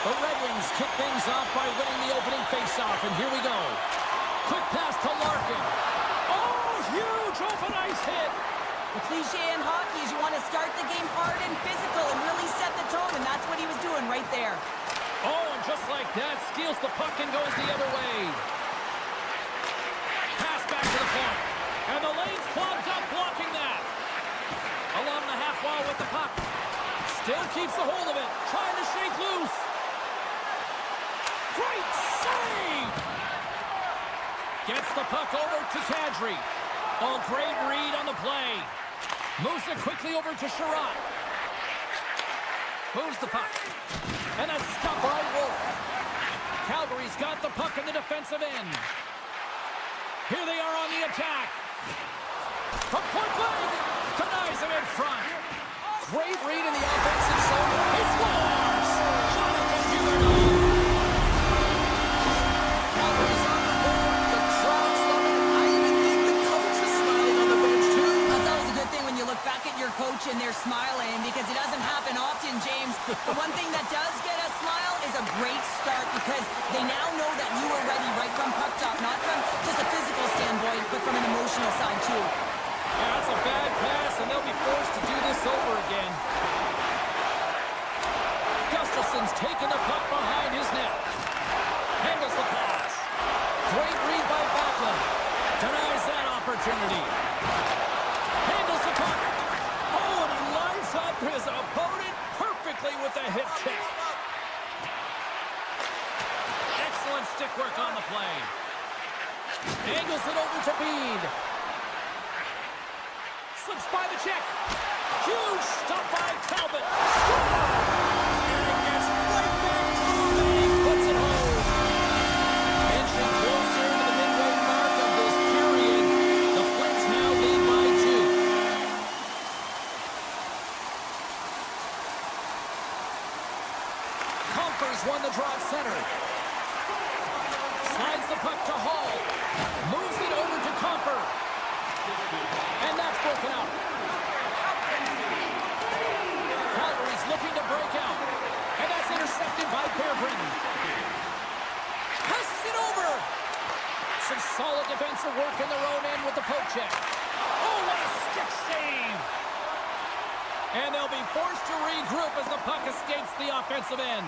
The Red Wings kick things off by winning the opening faceoff, and here we go. Quick pass to Larkin. Oh, huge open ice hit. The cliche in hockey is you want to start the game hard and physical and really set the tone, and that's what he was doing right there. Oh, and just like that, steals the puck and goes the other way. Pass back to the point. And the lane's clogged up, blocking that. Along the half wall with the puck. Still keeps a hold of it, trying to shake loose. Great save! Gets the puck over to Kadri. Oh, great read on the play. Moves it quickly over to Sherratt. Moves the puck. And a stop by Wolf. Calgary's got the puck in the defensive end. Here they are on the attack. From point blank. Denies him in front. Great read in the offensive zone. He scores! Jonathan Huberdeau. Calgary's on the board. The crowd's loving it. I even think the coach is smiling on the bench, too. That's always a good thing when you look back at your coach and they're smiling, because it doesn't happen often, James. The one thing that does get a smile is a great start, because they now know that you were ready right from puck drop, not from just a physical standpoint, but from an emotional side, too. Yeah, that's a bad pass, and they'll be forced to do this over again. Gustafson's taking the puck behind his net. Handles the pass. Great read by Backlund. Denies that opportunity. Handles the puck. Oh, and he lines up his opponent perfectly with the hip check. Excellent stick work on the play. Angles it over to Bede. Slips by the check. Huge stop by Talbot. And it gets right back to him, and he puts it home. Inching closer to the midway mark of this period. The Flames now lead by 2. Comfers won the draw at center. Slides the puck to Hall. Moves it over to Comfer. And that's broken out. Calgary's looking to break out. And that's intercepted by Bear-Britton. Passes it over. Some solid defensive work in their own end with the poke check. Oh, what a stick save. And they'll be forced to regroup as the puck escapes the offensive end.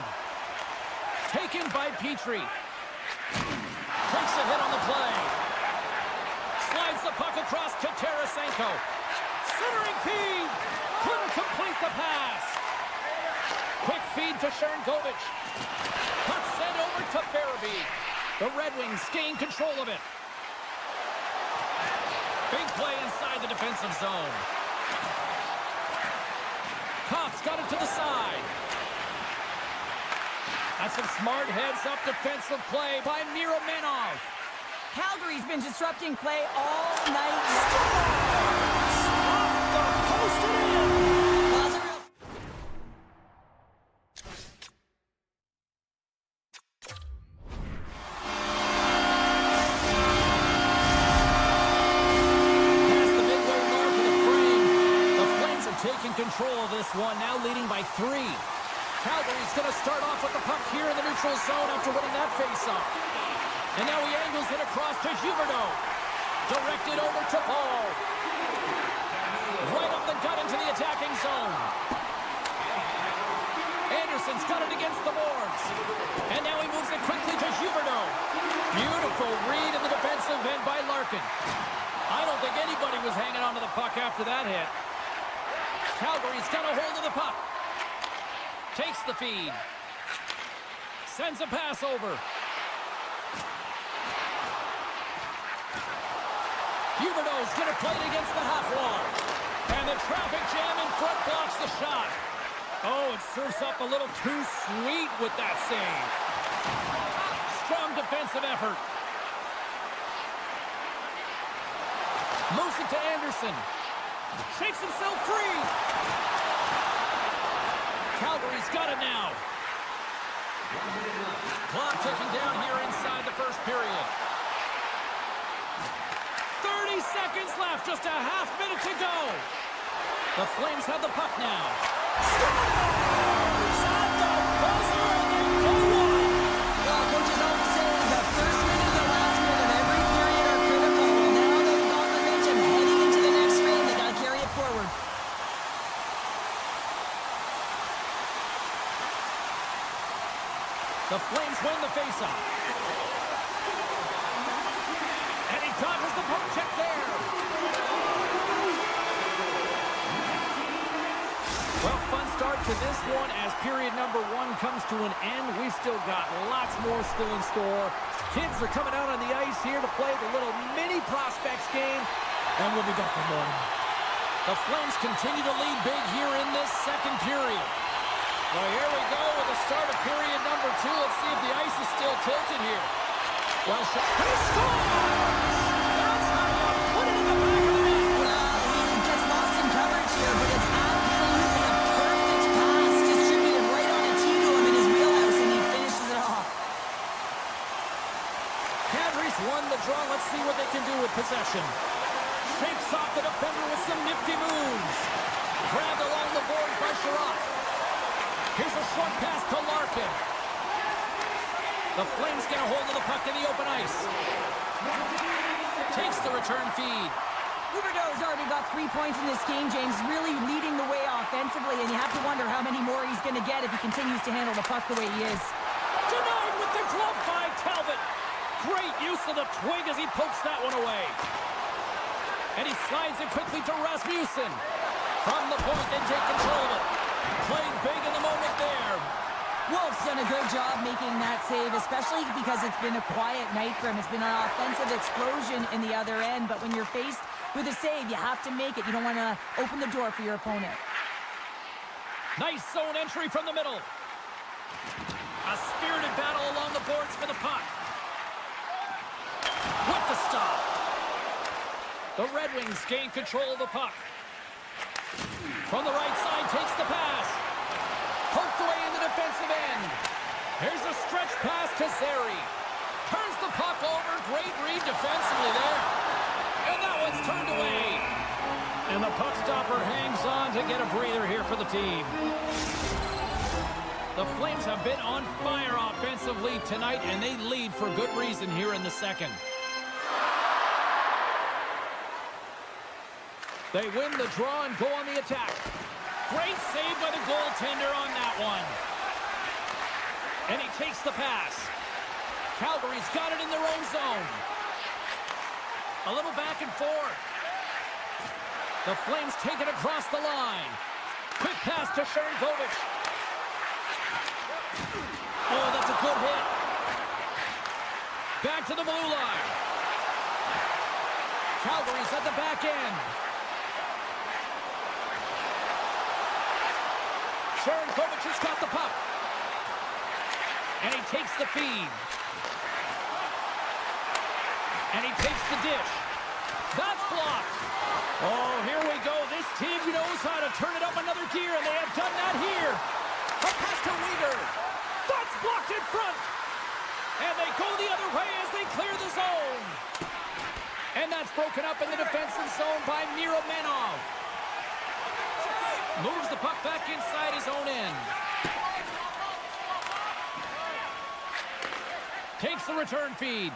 Taken by Petrie. Takes a hit on the play. Slides the puck across to Tarasenko. Centering feed. Couldn't complete the pass. Quick feed to Sharangovich. Puck sent over to Farabee. The Red Wings gain control of it. Big play inside the defensive zone. Cops got it to the side. That's some smart heads-up defensive play by Miromenov. Calgary's been disrupting play all night long. Off the post and in. Well, that's a real... Past the midway mark of the frame. The Flames are taking control of this one, now leading by 3. Calgary's going to start off with the puck here in the neutral zone after winning that faceoff. And now he angles it across to Huberdeau. Directed over to Paul. Right up the gut into the attacking zone. Anderson's got it against the boards. And now he moves it quickly to Huberdeau. Beautiful read in the defensive end by Larkin. I don't think anybody was hanging onto the puck after that hit. Calgary's got a hold of the puck. Takes the feed. Sends a pass over. Huberdeau's going to play it against the half wall. And the traffic jam in front blocks the shot. Oh, it serves up a little too sweet with that save. Strong defensive effort. Moves it to Anderson. Shakes himself free. Calgary's got it now. Clock ticking down here inside the first period. 30 seconds left, just a half minute to go. The Flames have the puck now. Scores! At the buzzer, and they The Flames win the faceoff. And he dodges the poke check there. Well, fun start to this one as period number 1 comes to an end. We've still got lots more still in store. Kids are coming out on the ice here to play the little mini prospects game, and we'll be back in the morning. The Flames continue to lead big here in this second period. Well, here we go with the start of period number 2. Let's see if the ice is still tilted here. Well, he scores! That's how you put it in the back of the net. Well, he just lost in coverage here, but it's absolutely a perfect pass distributed right on a tee to him in his wheelhouse, and he finishes it off. Calgary's won the draw. Let's see what they can do with possession. Shapes off the defender with some nifty moves. Grabbed along the boards by Sherratt. Here's a short pass to Larkin. The Flames get a hold of the puck in the open ice. Takes the return feed. Huberdeau's already got 3 points in this game, James, really leading the way offensively, and you have to wonder how many more he's going to get if he continues to handle the puck the way he is. Denied with the glove by Talbot. Great use of the twig as he pokes that one away. And he slides it quickly to Rasmussen. From the point, they take control of it. Played big in the moment there. Wolf's done a good job making that save, especially because it's been a quiet night for him. It's been an offensive explosion in the other end, but when you're faced with a save, you have to make it. You don't want to open the door for your opponent. Nice zone entry from the middle. A spirited battle along the boards for the puck. With the stop. The Red Wings gain control of the puck. From the right side, takes the pass. Poked away in the defensive end. Here's a stretch pass to Zary. Turns the puck over. Great read defensively there. And that one's turned away. And the puck stopper hangs on to get a breather here for the team. The Flames have been on fire offensively tonight, and they lead for good reason here in the second. They win the draw and go on the attack. Great save by the goaltender on that one. And he takes the pass. Calgary's got it in their own zone. A little back and forth. The Flames take it across the line. Quick pass to Sharangovich. Oh, that's a good hit. Back to the blue line. Calgary's at the back end. Sharangovich has got the puck. And he takes the feed. And he takes the dish. That's blocked. Oh, here we go. This team knows how to turn it up another gear, and they have done that here. A pass to Weegar. That's blocked in front. And they go the other way as they clear the zone. And that's broken up in the defensive zone by Miromanov. Moves the puck back inside his own end. Takes the return feed.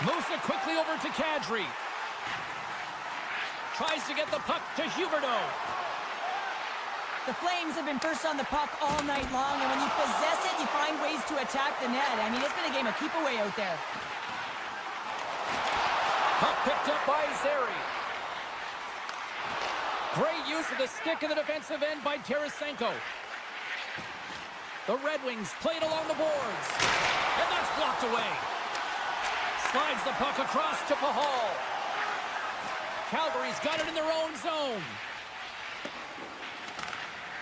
Moves it quickly over to Kadri. Tries to get the puck to Huberdeau. The Flames have been first on the puck all night long, and when you possess it, you find ways to attack the net. I mean, it's been a game of keep away out there. Puck picked up by Zary. Great use of the stick in the defensive end by Tarasenko. The Red Wings play it along the boards. And that's blocked away. Slides the puck across to Pahal. Calgary's got it in their own zone.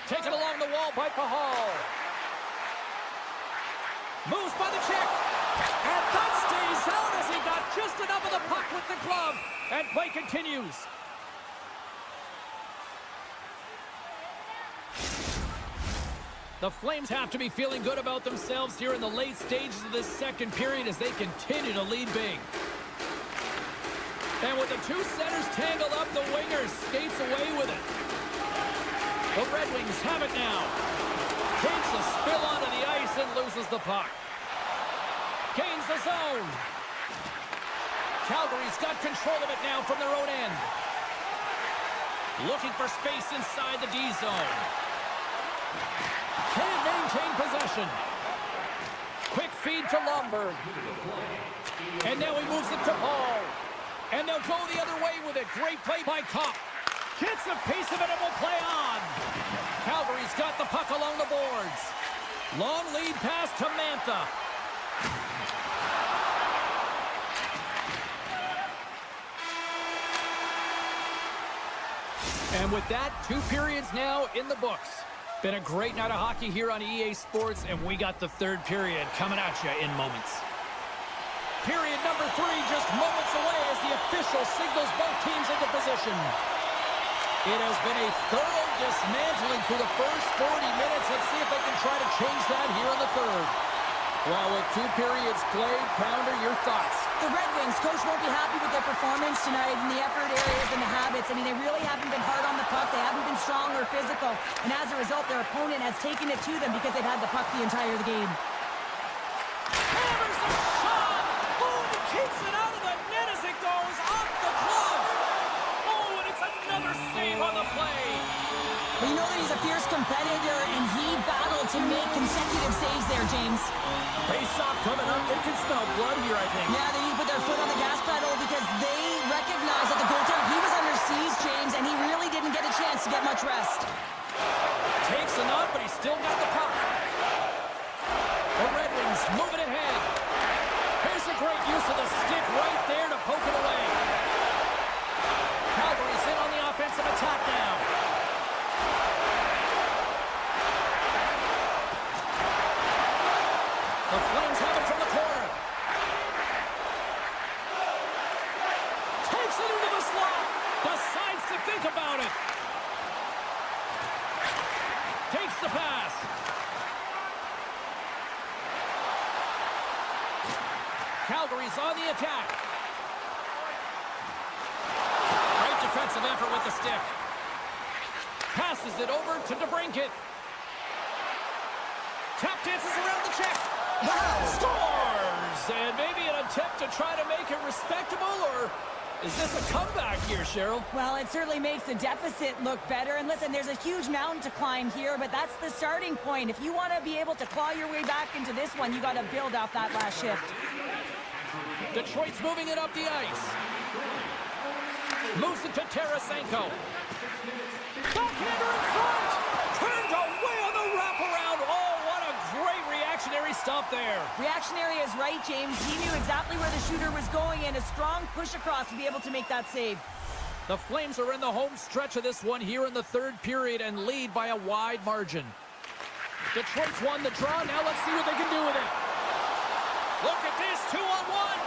Taken along the wall by Pahal. Moves by the check. And that stays out as he got just enough of the puck with the glove. And play continues. The Flames have to be feeling good about themselves here in the late stages of this second period as they continue to lead big. And with the two centers tangled up, the winger skates away with it. The Red Wings have it now. Takes a spill onto the ice and loses the puck. Gains the zone. Calgary's got control of it now from their own end. Looking for space inside the D zone. Can't maintain possession. feed to Lomberg. And now he moves it to Paul. And they'll go the other way with it. Great play by Kopp. Gets a piece of it and will play on. Calgary's got the puck along the boards. Long lead pass to Mantha. And with that, 2 periods now in the books. Been a great night of hockey here on EA Sports, and we got the 3rd period coming at you in moments. Period number 3 just moments away as the official signals both teams into position. It has been a thorough dismantling through the first 40 minutes. Let's see if they can try to change that here in the 3rd. Well, with 2 periods played, Pounder, your thoughts? The Red Wings, coach won't be happy with their performance tonight in the effort areas and the habits. I mean, they really haven't been hard on the puck. They haven't been strong or physical. And as a result, their opponent has taken it to them because they've had the puck the entire game. Hammers a shot! Oh, and he keeps it out of the net as it goes off the glove! Oh, and it's another save on the play! Well, you know that he's a fierce competitor, and he battled to make consecutive saves there, James. Face-off coming up. They can smell blood here, I think. Yeah, they need to put their foot on the gas pedal because they recognize that the goaltender, he was under siege, James, and he really didn't get a chance to get much rest. Takes a knock, but he's still got the puck. The Red Wings moving ahead. Here's a great use of the stick right there to poke it away. Calgary's in on the offensive attack now. The Flames have it from the corner. Takes it into the slot. Decides to think about it. Takes the pass. Calgary's on the attack. Great defensive effort with the stick. Passes it over to DeBrincat. Tap dances around the check. Wow! Scores! And maybe an attempt to try to make it respectable, or is this a comeback here, Cheryl? Well, it certainly makes the deficit look better. And listen, there's a huge mountain to climb here, but that's the starting point. If you want to be able to claw your way back into this one, you got to build off that last shift. Detroit's moving it up the ice. Moves it to Tarasenko. Backhander in front! Turned away on the wraparound. Oh, what a great reactionary stop there. Reactionary is right, James. He knew exactly where the shooter was going, and a strong push across to be able to make that save. The Flames are in the home stretch of this one here in the 3rd period and lead by a wide margin. Detroit's won the draw. Now let's see what they can do with it. Look at this, 2-on-1.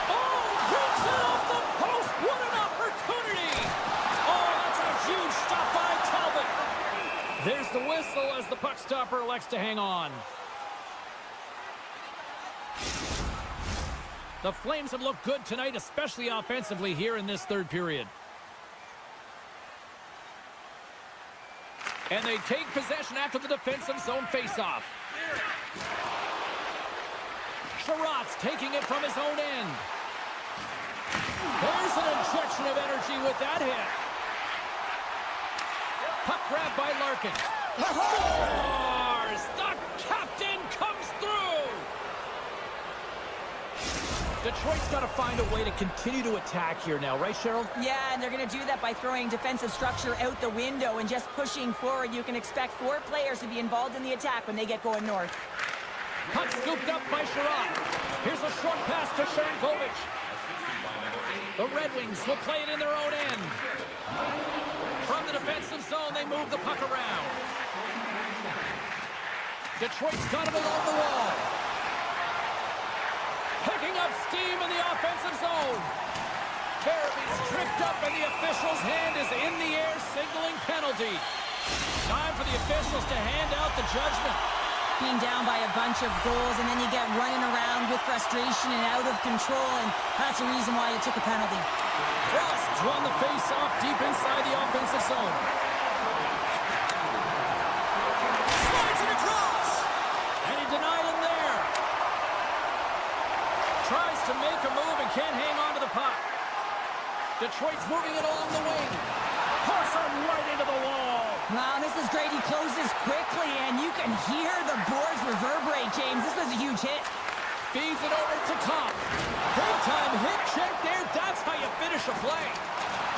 Oh, hits it off the post. What an opportunity. Oh, that's a huge stop by Talbot. There's the whistle as the puck stopper elects to hang on. The Flames have looked good tonight, especially offensively here in this 3rd period. And they take possession after the defensive zone faceoff. Sherratt's taking it from his own end. There's an injection of energy with that hit. Puck grab by Larkin. Scores! The captain comes through! Detroit's got to find a way to continue to attack here now, right, Cheryl? Yeah, and they're going to do that by throwing defensive structure out the window and just pushing forward. You can expect 4 players to be involved in the attack when they get going north. Puck scooped up by Sherratt. Here's a short pass to Sharangovich. The Red Wings will play it in their own end. From the defensive zone, they move the puck around. Detroit's got it along the wall. Picking up steam in the offensive zone. Farabee's tripped up and the official's hand is in the air, signaling penalty. Time for the officials to hand out the judgment. Being down by a bunch of goals, and then you get running around with frustration and out of control, and that's the reason why you took a penalty. Frost won the face-off deep inside the offensive zone. Slides it across, and he denied him there. Tries to make a move and can't hang on to the puck. Detroit's moving it along the wing. Puts him right into the wall. Wow, this is great. He closes quickly, and you can hear the boards reverberate right, James. This was a huge hit. Feeds it over to Kopp. Big time hit check there. That's how you finish a play.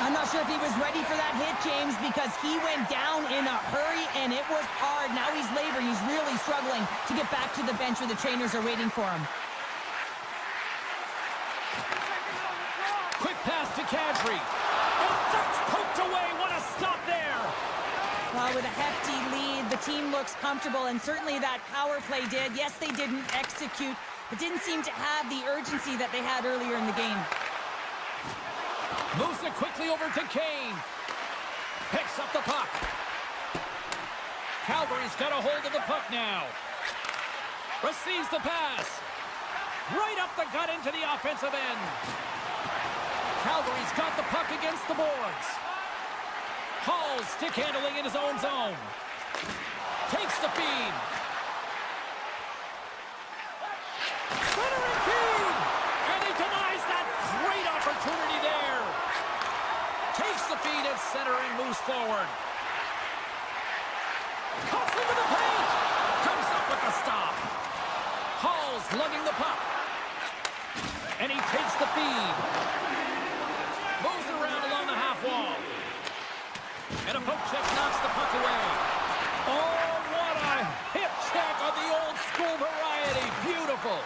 I'm not sure if he was ready for that hit, James, because he went down in a hurry, and it was hard. Now he's laboring. He's really struggling to get back to the bench where the trainers are waiting for him. Quick pass to Kadri. And that's poked away. What a stop there. Well, with a hefty lead, the team looks comfortable, and certainly that power play did. Yes, they didn't execute, but didn't seem to have the urgency that they had earlier in the game. Moves it quickly over to Kane. Picks up the puck. Calgary's got a hold of the puck now. Receives the pass. Right up the gut into the offensive end. Calgary's got the puck against the boards. Hall's stick handling in his own zone. Takes the feed. Centering feed! And he denies that great opportunity there. Takes the feed at center and moves forward. Cuts into the paint. Comes up with the stop. Hall's lugging the puck. And he takes the feed. Moves around along the half wall. And a poke check knocks the puck away. Oh, what a hip check on the old school variety. Beautiful.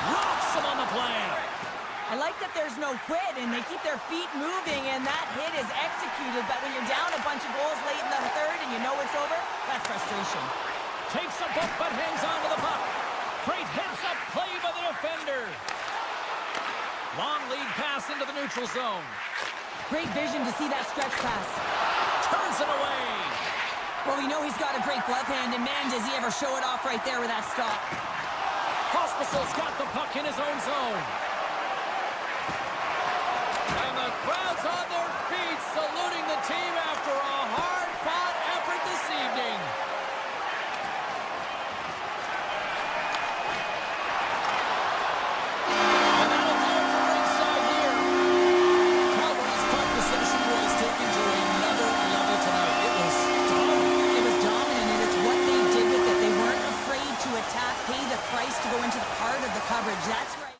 Rocks him on the play. I like that there's no quit, and they keep their feet moving, and that hit is executed. But when you're down a bunch of goals late in the third and you know it's over, that's frustration. Takes a book but hangs on to the puck. Great heads-up play by the defender. Long lead pass into the neutral zone. Great vision to see that stretch pass. Turns it away. Well, we know he's got a great glove hand, and man, does he ever show it off right there with that stop. Hospital's got the puck in his own zone. And the crowd's on their feet, saluting the team after a hard-fought effort this evening. And that'll do it for ringside here. Calgary's puck possession was taken to another level tonight. It was dominant. It was dominant, and it's what they did with it. They weren't afraid to attack, pay the price to go into the heart of the coverage. That's right.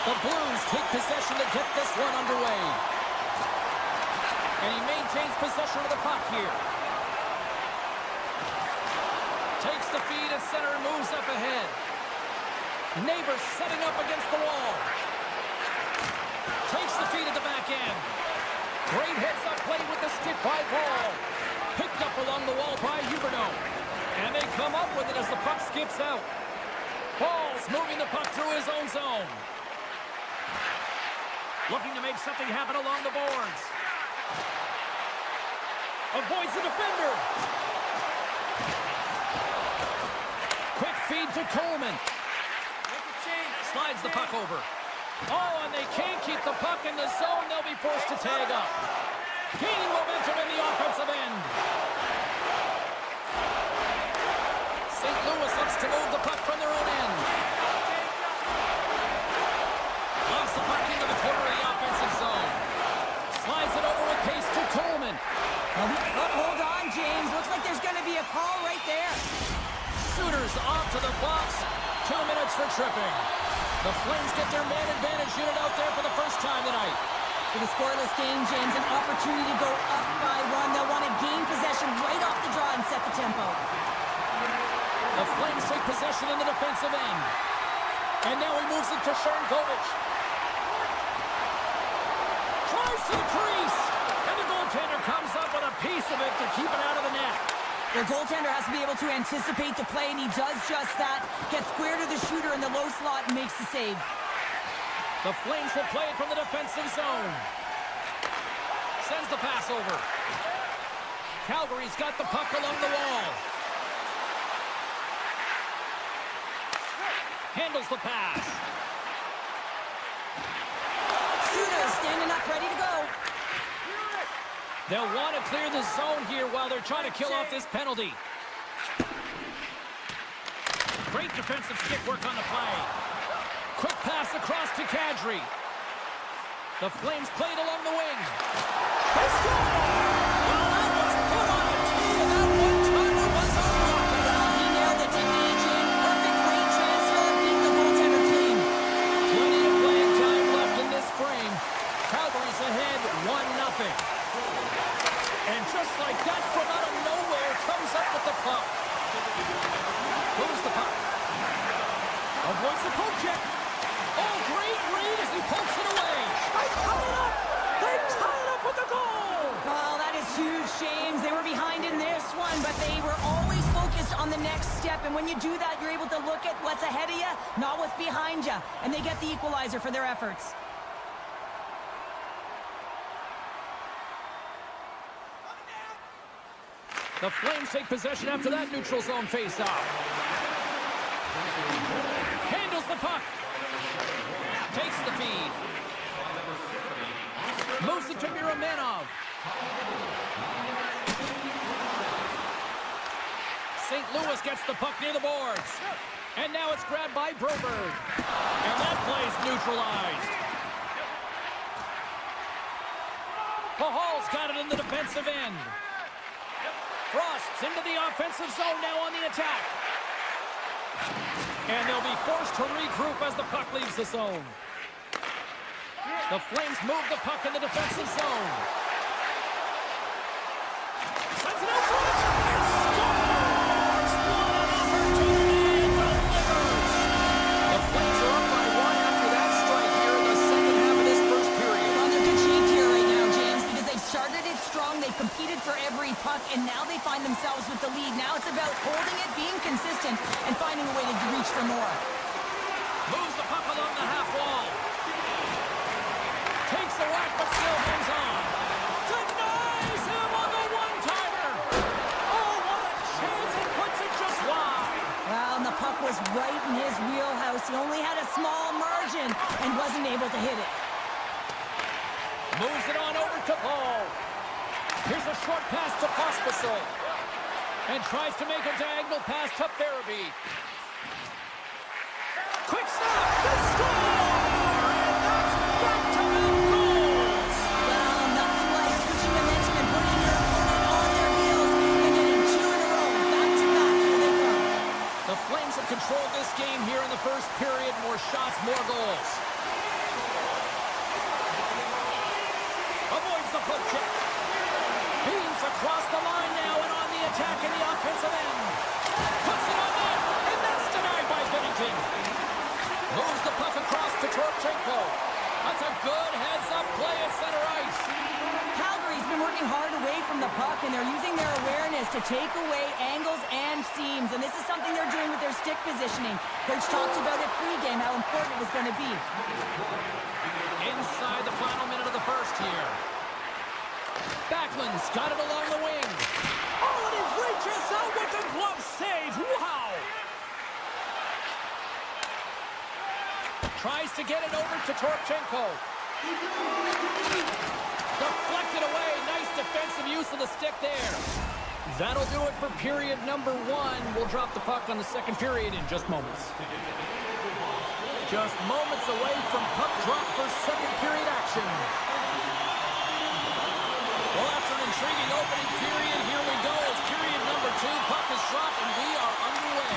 The Blues take possession to get this one underway. And he maintains possession of the puck here. Takes the feed at center and moves up ahead. Neighbors setting up against the wall. Takes the feed at the back end. Great hits up played with the stick by Paul. Picked up along the wall by Huberdeau. And they come up with it as the puck skips out. Paul's moving the puck through his own zone. Looking to make something happen along the boards. Avoids the defender. Quick feed to Coleman. Slides the puck over. Oh, and they can't keep the puck in the zone. They'll be forced to tag up. Gaining momentum in the offensive end. St. Louis looks to move the puck from their own end. Lost the puck into the corner of the offensive zone. Slides it over with pace to Coleman. Hold on, James. Looks like there's going to be a call right there. Shooters off to the box. 2 minutes for tripping. The Flames get their man advantage unit out there for the first time tonight. With a scoreless game, James, an opportunity to go up by 1. They'll want to gain possession right off the draw and set the tempo. The Flames take possession in the defensive end. And now he moves it to Sharangovich. Tries to the crease. And the goaltender comes up with a piece of it to keep it out of the net. The goaltender has to be able to anticipate the play, and he does just that. Gets square to the shooter in the low slot and makes the save. The Flames will play it from the defensive zone. Sends the pass over. Calgary's got the puck along the wall. Handles the pass. Shooter standing up, ready to go. They'll want to clear the zone here while they're trying to kill off this penalty. Great defensive stick work on the play. Quick pass across to Kadri. The Flames played along the wing. They score! Well, that was put on a tee, and that one-timer was unblocked. He nailed it, didn't he, Jim? Perfect great transfer, beat the goaltender clean. Plenty of playing time left in this frame. Calgary's ahead 1-0. And just like that, from out of nowhere, comes up with the puck. Moves the puck. Avoids the poke check. Oh, great read as he pokes it away. They tie it up. They tie it up with the goal. Oh, that is huge, James. They were behind in this one, but they were always focused on the next step. And when you do that, you're able to look at what's ahead of you, not what's behind you. And they get the equalizer for their efforts. The Flames take possession after that neutral zone face-off. Handles the puck. Takes the feed. Moves it to Miromanov. St. Louis gets the puck near the boards. And now it's grabbed by Broberg. And that play's neutralized. Pahal's got it in the defensive end. Frost's into the offensive zone now on the attack. And they'll be forced to regroup as the puck leaves the zone. The Flames move the puck in the defensive zone. Sends it out front and scores! What an opportunity and delivers! The Flames are up by 1 after that strike here in the second half of this first period. They're on their good shape here right now, James, because they've started it strong. They've competed for every puck, and now they find themselves with the lead. Now it's about holding it, being consistent, and finding a way to reach for more. Moves the puck along the half wall. Takes the whack, but still hangs on. Denies him on the one-timer. Oh, what a chance. He puts it just wide. Well, and the puck was right in his wheelhouse. He only had a small margin and wasn't able to hit it. Moves it on over to Paul. Here's a short pass to Pospisil. And tries to make a diagonal pass to Farabee. Quick snap. They score! And that's back-to-back goals. Well, nothing like switching momentum and putting your opponent on their heels and getting 2 in a row. Back-to-back. Here they come. The Flames have controlled this game here in the first period. More shots, more goals. the poke check. Beams across the line now and on the attack in the offensive end. Puts it on net, and that's denied by Binnington. Moves the puck across to Torchenko. That's a good heads-up play at center ice. Calgary's been working hard away from the puck, and they're using their awareness to take away angles and seams, and this is something they're doing with their stick positioning. Coach talked about it pregame, how important it was going to be. Inside the final minute of the first here. Backlund's got it along the wing. Oh, and he reaches out with the glove save. Wow! Tries to get it over to Torchenko. Deflected away. Nice defensive use of the stick there. That'll do it for period number 1. We'll drop the puck on the second period in just moments. Just moments away from puck drop for second period action. Well, after an intriguing opening period, here we go. It's period number 2. Puck is dropped, and we are underway.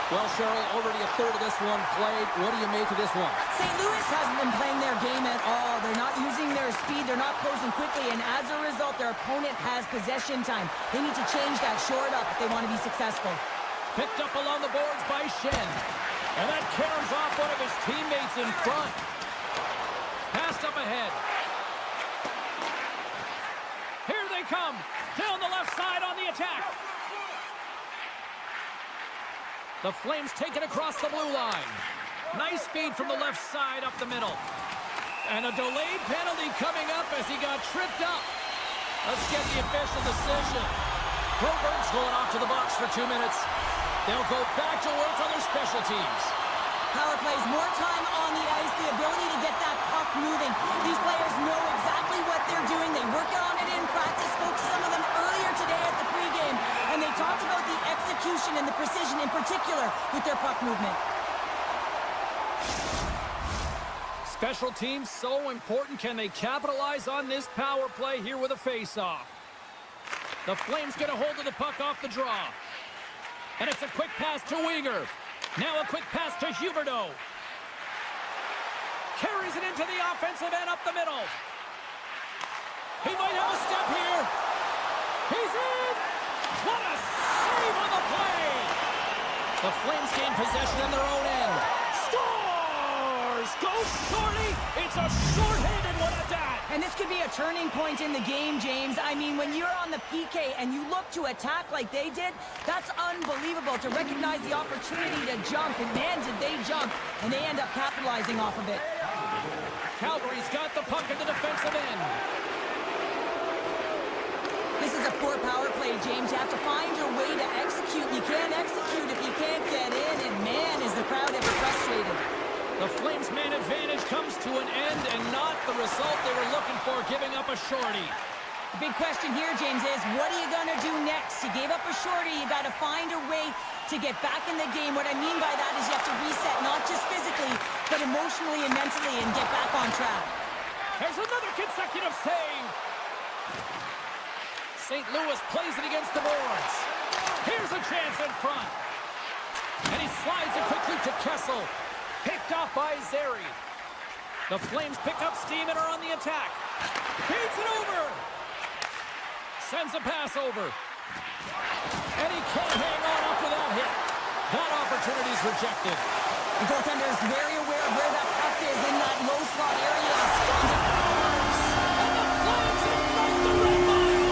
Well, Cheryl, already a third of this one played. What do you make of this one? St. Louis hasn't been playing their game at all. They're not using their speed. They're not closing quickly. And as a result, their opponent has possession time. They need to change that short up if they want to be successful. Picked up along the boards by Shen. And that caroms off one of his teammates in front. Passed up ahead. Here they come. Down the left side on the attack. The Flames take it across the blue line. Nice feed from the left side up the middle. And a delayed penalty coming up as he got tripped up. Let's get the official decision. Broberg's going off to the box for 2 minutes. They'll go back to work on their special teams. Power plays, more time on the ice, the ability to get that puck moving. These players know exactly what they're doing. They work on it in practice. Spoke to some of them earlier today at the pregame, and they talked about the execution and the precision in particular with their puck movement. Special teams so important. Can they capitalize on this power play here with a face-off? The Flames get a hold of the puck off the draw. And it's a quick pass to Weegar. Now a quick pass to Huberdeau. Carries it into the offensive end up the middle. He might have a step here. He's in! What a save on the play! The Flames gain possession in their own end. Scores! Go Shorty! It's a short-handed one at that! And this could be a turning point in the game, James. I mean, when you're on the PK and you look to attack like they did, that's unbelievable to recognize the opportunity to jump. And man, did they jump. And they end up capitalizing off of it. Calgary's got the puck at the defensive end. This is a poor power play, James. You have to find your way to execute. You can't execute if you can't get in. And man, is the crowd ever frustrated. The Flames' man advantage comes to an end and not the result they were looking for, giving up a shorty. The big question here, James, is what are you going to do next? You gave up a shorty. You got to find a way to get back in the game. What I mean by that is you have to reset, not just physically, but emotionally and mentally, and get back on track. There's another consecutive save. St. Louis plays it against the boards. Here's a chance in front. And he slides it quickly to Kessel. Picked off by Zary. The Flames pick up steam and are on the attack. Feeds it over. Sends a pass over. And he can't hang on after that hit. That opportunity is rejected. The goaltender is very aware of where that puck is in that low slot area. And the Flames ignite the red mile.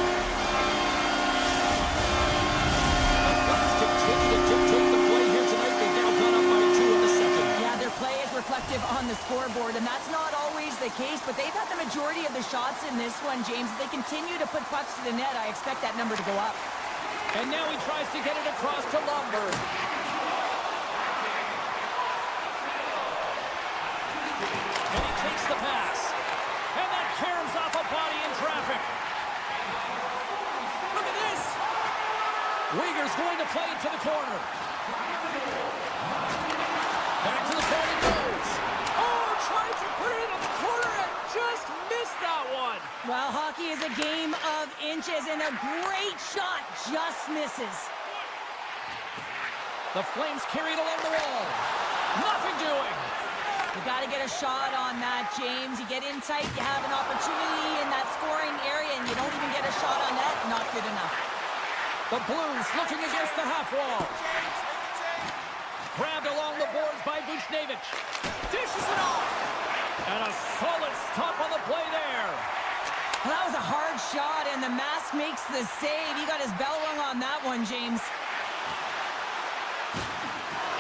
The Flames continue to dictate the play here tonight. They've now gone up by 2 in the second. Yeah, their play is reflective on the scoreboard, and that's not always the case, but they've had the majority of the shots in this one, James. If they continue to put pucks to the net, I expect that number to go up. And now he tries to get it across to Lomberg. And he takes the pass. And that caroms off a body in traffic. Look at this. Weegar's going to play it to the corner. Back to the point it goes. Oh, tried to put it in the corner and just missed that one. Well, hockey is a game of inches, and a great shot just misses. The Flames carry it along the wall. Nothing doing. You got to get a shot on that, James. You get in tight, you have an opportunity in that scoring area, and you don't even get a shot on net. Not good enough. The Blues looking against the half wall. Grabbed along the boards by Buchnevich. Dishes it off. And a solid stop on the play there. Well, that was a hard shot, and the mask makes the save. He got his bell rung on that one, James.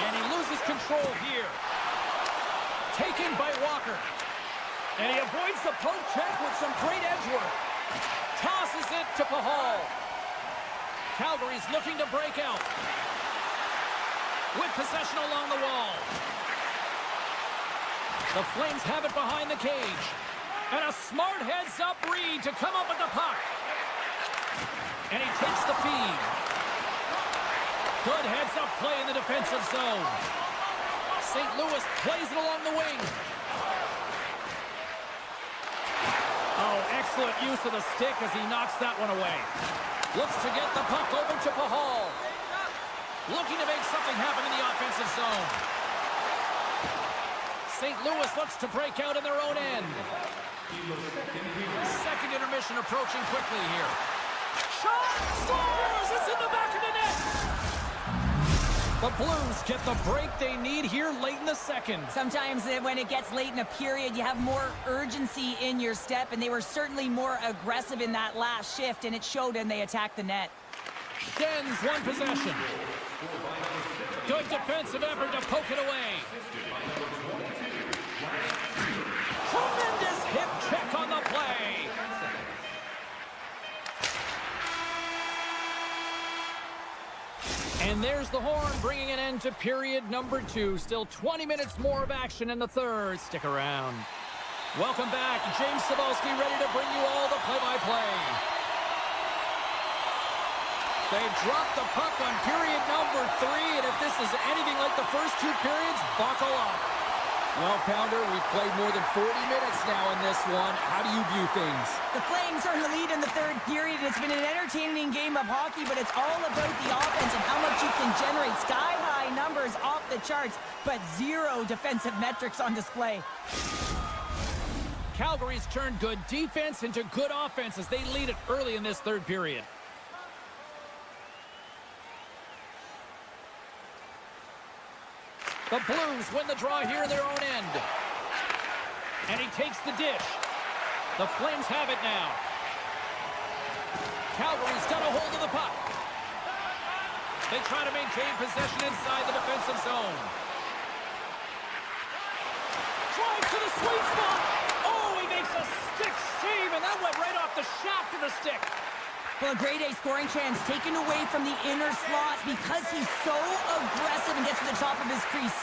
And he loses control here. Taken by Walker. And he avoids the poke check with some great edge work. Tosses it to Pahal. Calgary's looking to break out. With possession along the wall. The Flames have it behind the cage. And a smart heads-up read to come up with the puck. And he takes the feed. Good heads-up play in the defensive zone. St. Louis plays it along the wing. Oh, excellent use of the stick as he knocks that one away. Looks to get the puck over to Pahal. Looking to make something happen in the offensive zone. St. Louis looks to break out in their own end. Second intermission approaching quickly here. Shot! Scores! It's in the back of the net! The Blues get the break they need here late in the second. Sometimes when it gets late in a period, you have more urgency in your step, and they were certainly more aggressive in that last shift, and it showed, and they attacked the net. Shen's one possession. Good defensive effort to poke it away. Tremendous hip check on the play. And there's the horn, bringing an end to period number 2. Still 20 minutes more of action in the third. Stick around. Welcome back. James Cybulski ready to bring you all the play-by-play. They've dropped the puck on period number 3, and if this is anything like the first 2 periods, buckle up. Well, Pounder, we've played more than 40 minutes now in this one. How do you view things? The Flames are in the lead in the third period. It's been an entertaining game of hockey, but it's all about the offense and how much you can generate. Sky-high numbers off the charts, but zero defensive metrics on display. Calgary's turned good defense into good offense as they lead it early in this third period. The Blues win the draw here in their own end. And he takes the dish. The Flames have it now. Calgary's got a hold of the puck. They try to maintain possession inside the defensive zone. Drive to the sweet spot. Oh, he makes a stick save, and that went right off the shaft of the stick. Well, a grade A scoring chance taken away from the inner slot because he's so aggressive and gets to the top of his crease.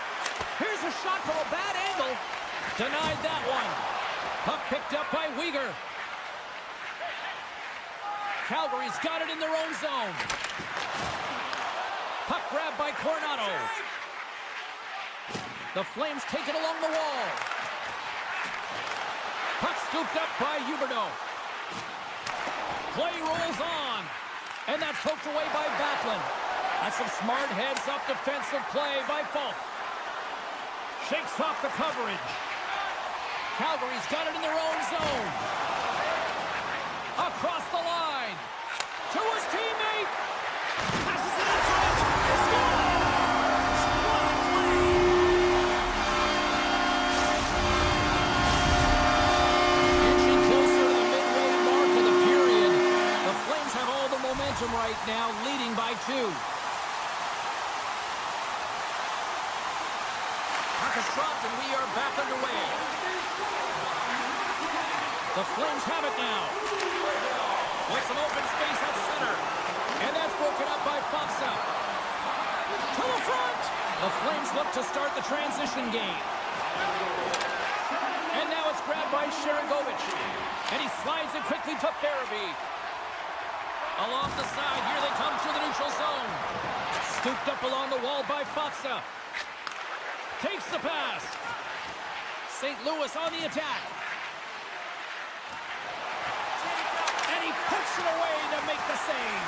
Here's a shot from a bad angle. Denied that one. Puck picked up by Weegar. Calgary's got it in their own zone. Puck grabbed by Coronado. The Flames take it along the wall. Puck scooped up by Huberdeau. Play rolls on. And that's poked away by Backlund. That's some smart heads-up defensive play by Falk. Shakes off the coverage. Calgary's got it in their own zone. Across the line. To his teammate. Passes it in front. Scores! What a play! Inching closer to the midway mark of the period. The Flames have all the momentum right now, leading by 2. Puck is dropped, and we are back underway. The Flames have it now. With some open space at center. And that's broken up by Faksa. To the front! The Flames look to start the transition game. And now it's grabbed by Sharangovich. And he slides it quickly to Farabee. Along the side, here they come through the neutral zone. Scooped up along the wall by Faksa. Takes the pass. St. Louis on the attack. And he puts it away to make the save.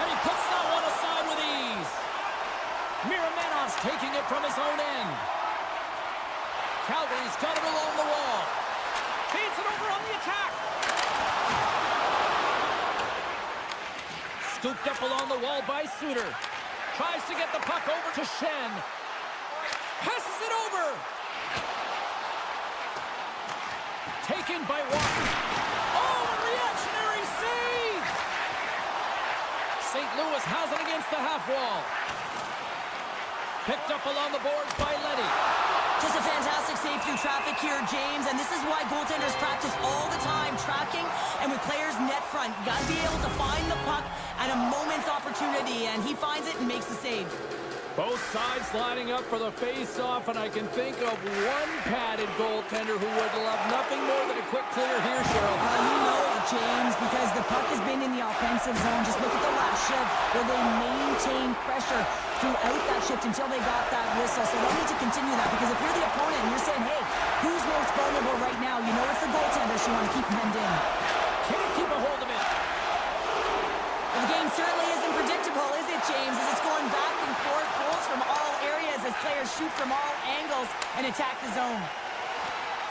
And he puts that one aside with ease. Miramenov's taking it from his own end. Calgary's got it along the wall. Feeds it over on the attack. Scooped up along the wall by Suter. Tries to get the puck over to Shen. Passes it over. Taken by Walker. Oh, a reactionary save! St. Louis has it against the half wall. Picked up along the boards by Letty. Just a fantastic save through traffic here, James, and this is why goaltenders practice all the time, tracking and with players net front. Got to be able to find the puck at a moment's opportunity, and he finds it and makes the save. Both sides lining up for the face-off, and I can think of one padded goaltender who would love nothing more than a quick clear here, Cheryl. You know it, James, because the puck has been in the offensive zone. Just look at the last shift where they maintained pressure throughout that shift until they got that whistle. So they need to continue that, because if you're the opponent and you're saying, hey, who's most vulnerable right now? You know it's the goaltender, so you want to keep him hemmed in. Can't keep a hold of it. Well, the game certainly isn't predictable, is it, James? As it's going back and forth, goals from all areas as players shoot from all angles and attack the zone.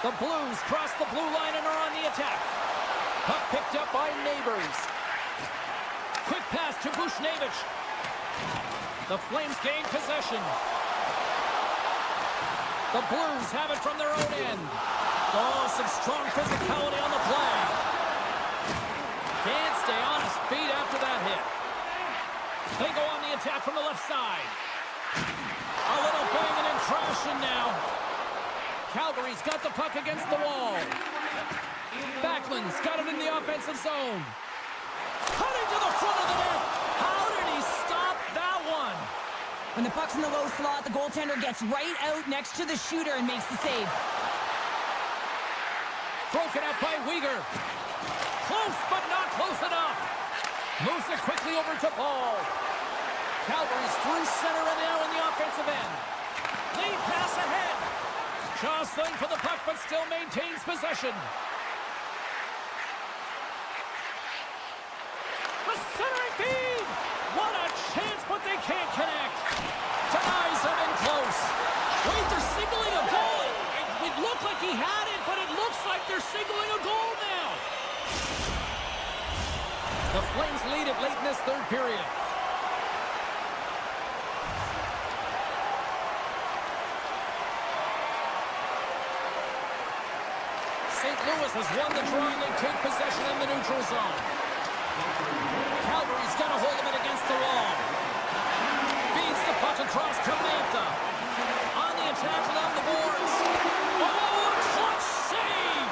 The Blues cross the blue line and are on the attack. Puck picked up by Neighbors. Quick pass to Bushnevich. The Flames gain possession. The Blues have it from their own end. Oh, some strong physicality on the play. Can't stay on his feet after that hit. They go on the attack from the left side. A little banging and crashing now. Calgary's got the puck against the wall. Backlund's got it in the offensive zone. Cutting to the front of the net. How did he stop that one? When the puck's in the low slot, the goaltender gets right out next to the shooter and makes the save. Broken up by Weegar. Close, but not close enough. Moves it quickly over to Paul. Calgary's through center and now in the offensive end. Lead pass ahead. Jostling for the puck, but still maintains possession. The centering feed. What a chance, but they can't connect. Denies him in close. Wait, they're signaling a goal. It looked like he had it, but it looks like they're signaling a goal now. The Flames lead it late in this third period. St. Louis has won the draw and they take possession in the neutral zone. Calgary's got a hold of it against the wall. Feeds the puck across to Mantha. On the attack along the boards. Oh, a clutch save!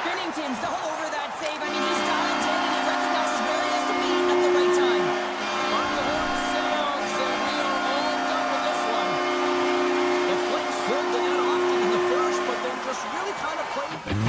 Binnington's all over that save. I mean, he's talented and he recognizes where he has to be at the right time. On the horn sounds, and we are all done with this one. The Flames filled the net often in the first, but then just really kind of played.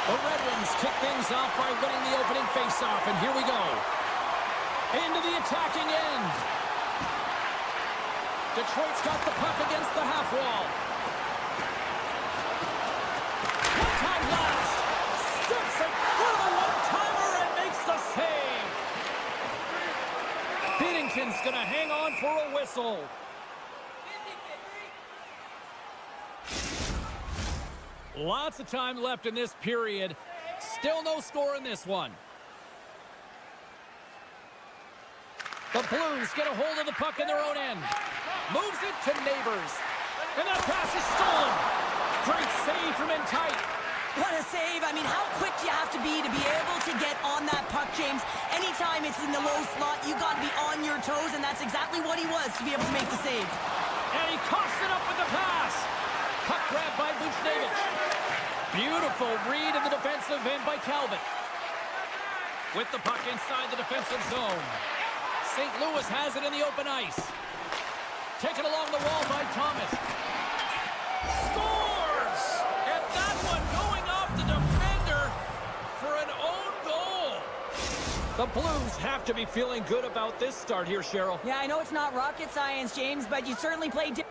The Red Wings kick things off by winning the opening faceoff, and here we go. Into the attacking end. Detroit's got the puck against the half wall. One-time blast. Steps it for the one-timer and makes the save. Binnington's going to hang on for a whistle. Lots of time left in this period. Still no score in this one. The Blues get a hold of the puck in their own end. Moves it to Neighbors. And that pass is stolen. Great save from in tight. What a save. I mean, how quick do you have to be able to get on that puck, James? Anytime it's in the low slot, you got to be on your toes, and that's exactly what he was to be able to make the save. And he coughs it up with the pass. Puck grab by Buchnevich. Beautiful read in the defensive end by Calvin. With the puck inside the defensive zone. St. Louis has it in the open ice. Taken along the wall by Thomas. Scores! And that one going off the defender for an own goal. The Blues have to be feeling good about this start here, Cheryl. Yeah, I know it's not rocket science, James, but you certainly played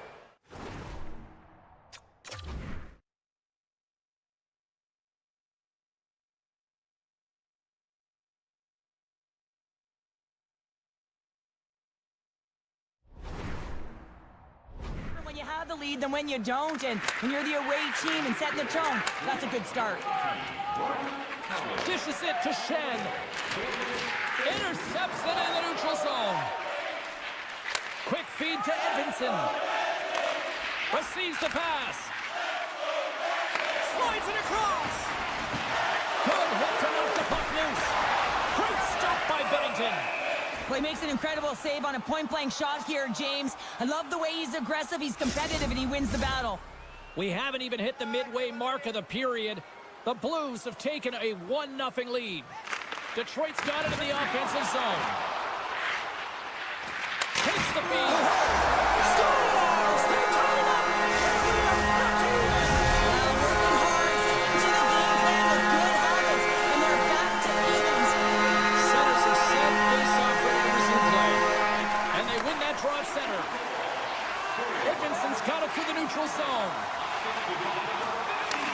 when you have the lead than when you don't, and when you're the away team and setting the tone. That's a good start. Dishes it to Shen. Intercepts it in the neutral zone. Quick feed to Edvinson. Receives the pass. Slides it across. Good hit to knock the puck loose. Great stop by Binnington. Well, he makes an incredible save on a point-blank shot here, James. I love the way he's aggressive, he's competitive, and he wins the battle. We haven't even hit the midway mark of the period. The Blues have taken a 1-0 lead. Detroit's got it in the offensive zone. Takes the feed. Scores! They tie it up! Working hard, sticking to the game plan with good habits, and they're back to evens. Centers are set, face-off ready to resume play. And they win that draw at center. Dickinson's got it through the neutral zone.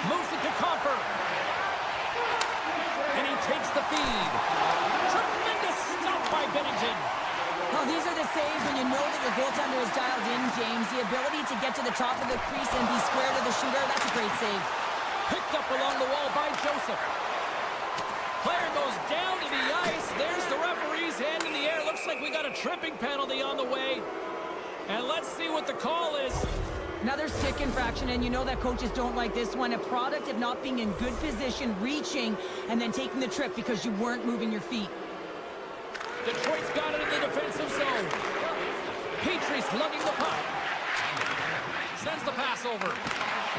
Moves it to Copper. And he takes the feed. Tremendous stop by Binnington. Oh, these are the saves when you know that your goaltender is dialed in, James. The ability to get to the top of the crease and be square to the shooter, that's a great save. Picked up along the wall by Joseph. Player goes down to the ice. There's the referee's hand in the air. Looks like we got a tripping penalty on the way. And let's see what the call is. Another stick infraction, and you know that coaches don't like this one. A product of not being in good position, reaching, and then taking the trip because you weren't moving your feet. Detroit's got it in the defensive zone. Petrie's lugging the puck. Sends the pass over.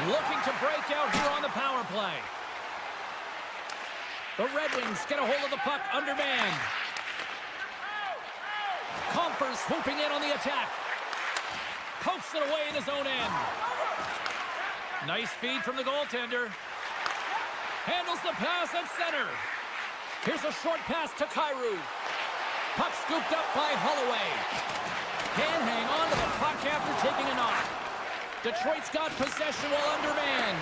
Looking to break out here on the power play. The Red Wings get a hold of the puck undermanned. Compher swooping in on the attack. Pokes it away in his own end. Nice feed from the goaltender. Handles the pass at center. Here's a short pass to Kyrou. Puck scooped up by Holloway. Can't hang on to the puck after taking a knock. Detroit's got possession while undermanned.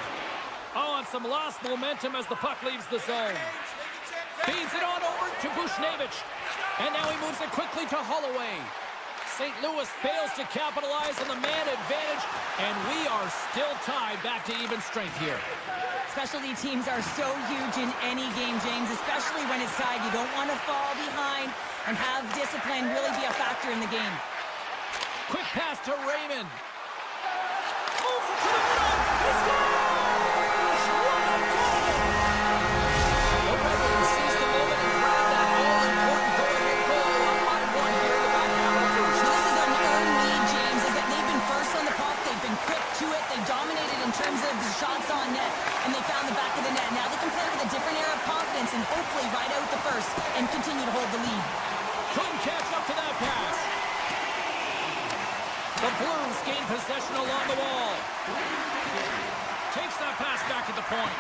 Oh, and some lost momentum as the puck leaves the zone. Feeds it on over to Buchnevich. And now he moves it quickly to Holloway. St. Louis fails to capitalize on the man advantage, and we are still tied back to even strength here. Specialty teams are so huge in any game, James, especially when it's tied. You don't want to fall behind and have discipline really be a factor in the game. Quick pass to Raymond. Moves it to the middle. He scores! What a goal! The Red Wings seize the moment and grab that all-important go-ahead goal on 5-1 here in the back half of the first. This is an earned lead, James, is that they've been first on the puck. They've been quick to it. They dominated in terms of the shots on net, and they found the back of the net. Now they can play with a different air of confidence and hopefully ride out the first and continue to hold the lead. Couldn't catch up to that pass. The Blues gain possession along the wall. Takes that pass back at the point.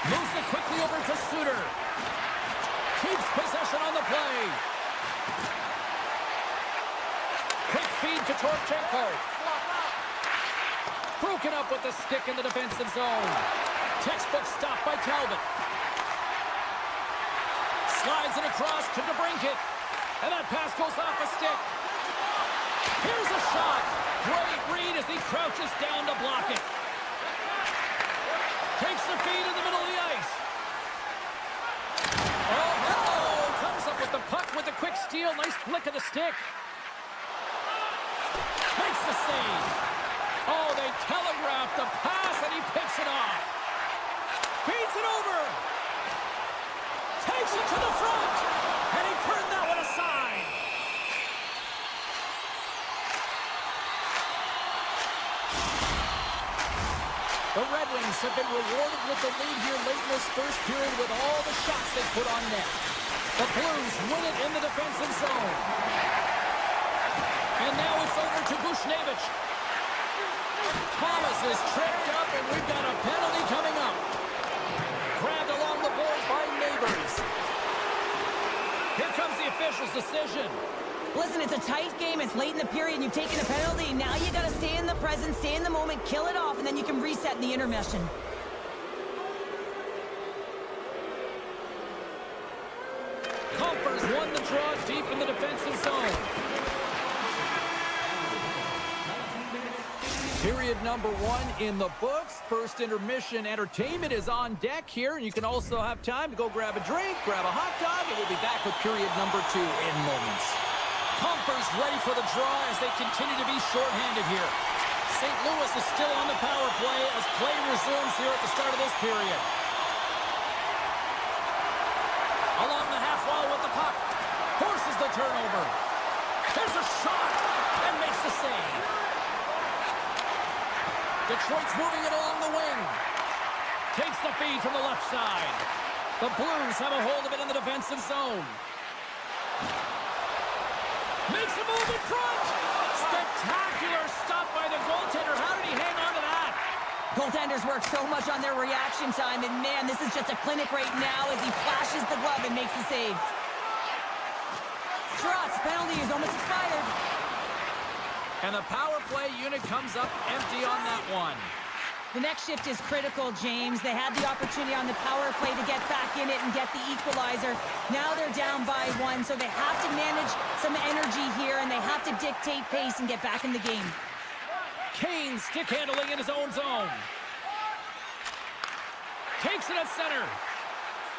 Moves it quickly over to Suter. Keeps possession on the play. Quick feed to Torchenko. Broken up with the stick in the defensive zone. Textbook stop by Talbot. Slides it across to DeBrincat. And that pass goes off a stick. Here's a shot. Great read as he crouches down to block it. Takes the feed in the middle of the ice. Oh, hello. Comes up with the puck with a quick steal. Nice flick of the stick. Makes the save. Oh, they telegraphed the pass, and he picks it off. Feeds it over. Takes it to the front. And he turned that one aside. The Red Wings have been rewarded with the lead here late in this first period with all the shots they put on net. The Blues win it in the defensive zone. And now it's over to Buchnevich. Thomas is tripped up, and we've got a penalty coming up. Grabbed along the boards by Neighbors. Here comes the official's decision. Listen, it's a tight game. It's late in the period. You've taken a penalty. Now you got to stay in the present, stay in the moment, kill it off, and then you can reset in the intermission. Compher's won the draw deep in the defensive zone. Period number 1 in the books. First intermission entertainment is on deck here, and you can also have time to go grab a drink, grab a hot dog, and we'll be back with period number 2 in moments. Compher's ready for the draw as they continue to be shorthanded here. St. Louis is still on the power play as play resumes here at the start of this period. Along the half wall with the puck. Forces the turnover. There's a shot and makes the save. Detroit's moving it along the wing. Takes the feed from the left side. The Blues have a hold of it in the defensive zone. Makes a move in front. Spectacular stop by the goaltender. How did he hang on to that? Goaltenders work so much on their reaction time, and man, this is just a clinic right now as he flashes the glove and makes the save. Trotz, penalty is almost expired. And the power play unit comes up empty on that one. The next shift is critical, James. They had the opportunity on the power play to get back in it and get the equalizer. Now they're down by 1, so they have to manage some energy here, and they have to dictate pace and get back in the game. Kane stick handling in his own zone. Takes it at center.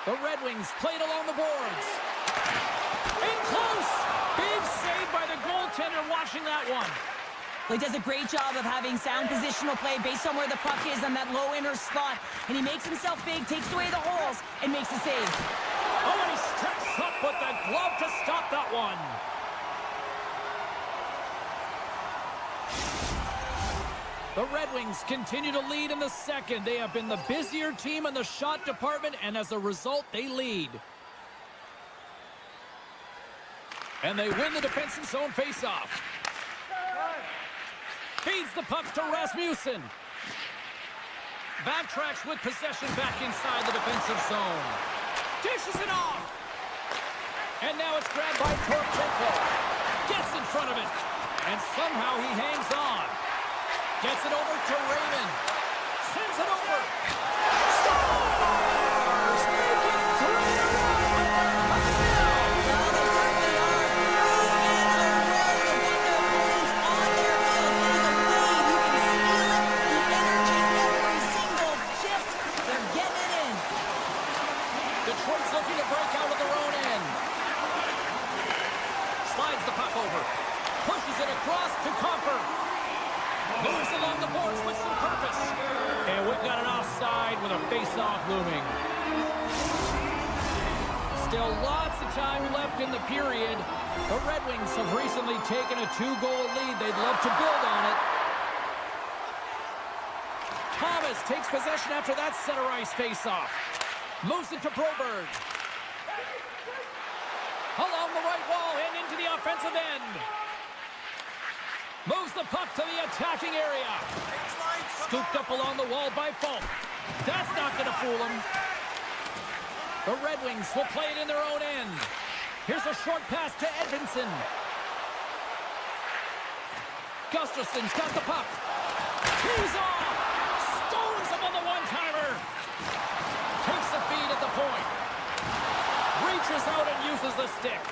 The Red Wings played along the boards. In close. Big save by the goaltender watching that one. Well, he does a great job of having sound positional play based on where the puck is on that low inner spot. And he makes himself big, takes away the holes, and makes the save. Oh, and he steps up with the glove to stop that one. The Red Wings continue to lead in the second. They have been the busier team in the shot department, and as a result, they lead. And they win the defensive zone faceoff. Feeds the puck to Rasmussen. Backtracks with possession back inside the defensive zone. Dishes it off. And now it's grabbed by Torchenko. Gets in front of it. And somehow he hangs on. Gets it over to Raymond. Sends it over. Scores! Make it 3. Detroit's looking to break out of their own end. Slides the puck over. Pushes it across to Compher. Moves along the boards with some purpose. And we've got an offside with a face-off looming. Still lots of time left in the period. The Red Wings have recently taken a 2-goal lead. They'd love to build on it. Thomas takes possession after that center ice face-off. Moves it to Broberg. Along the right wall and into the offensive end. Moves the puck to the attacking area. Scooped up along the wall by Falk. That's not going to fool him. The Red Wings will play it in their own end. Here's a short pass to Edvinsson. Gustafsson's got the puck. He's off! Stones him on the one-timer. Takes the feed at the point. Reaches out and uses the stick.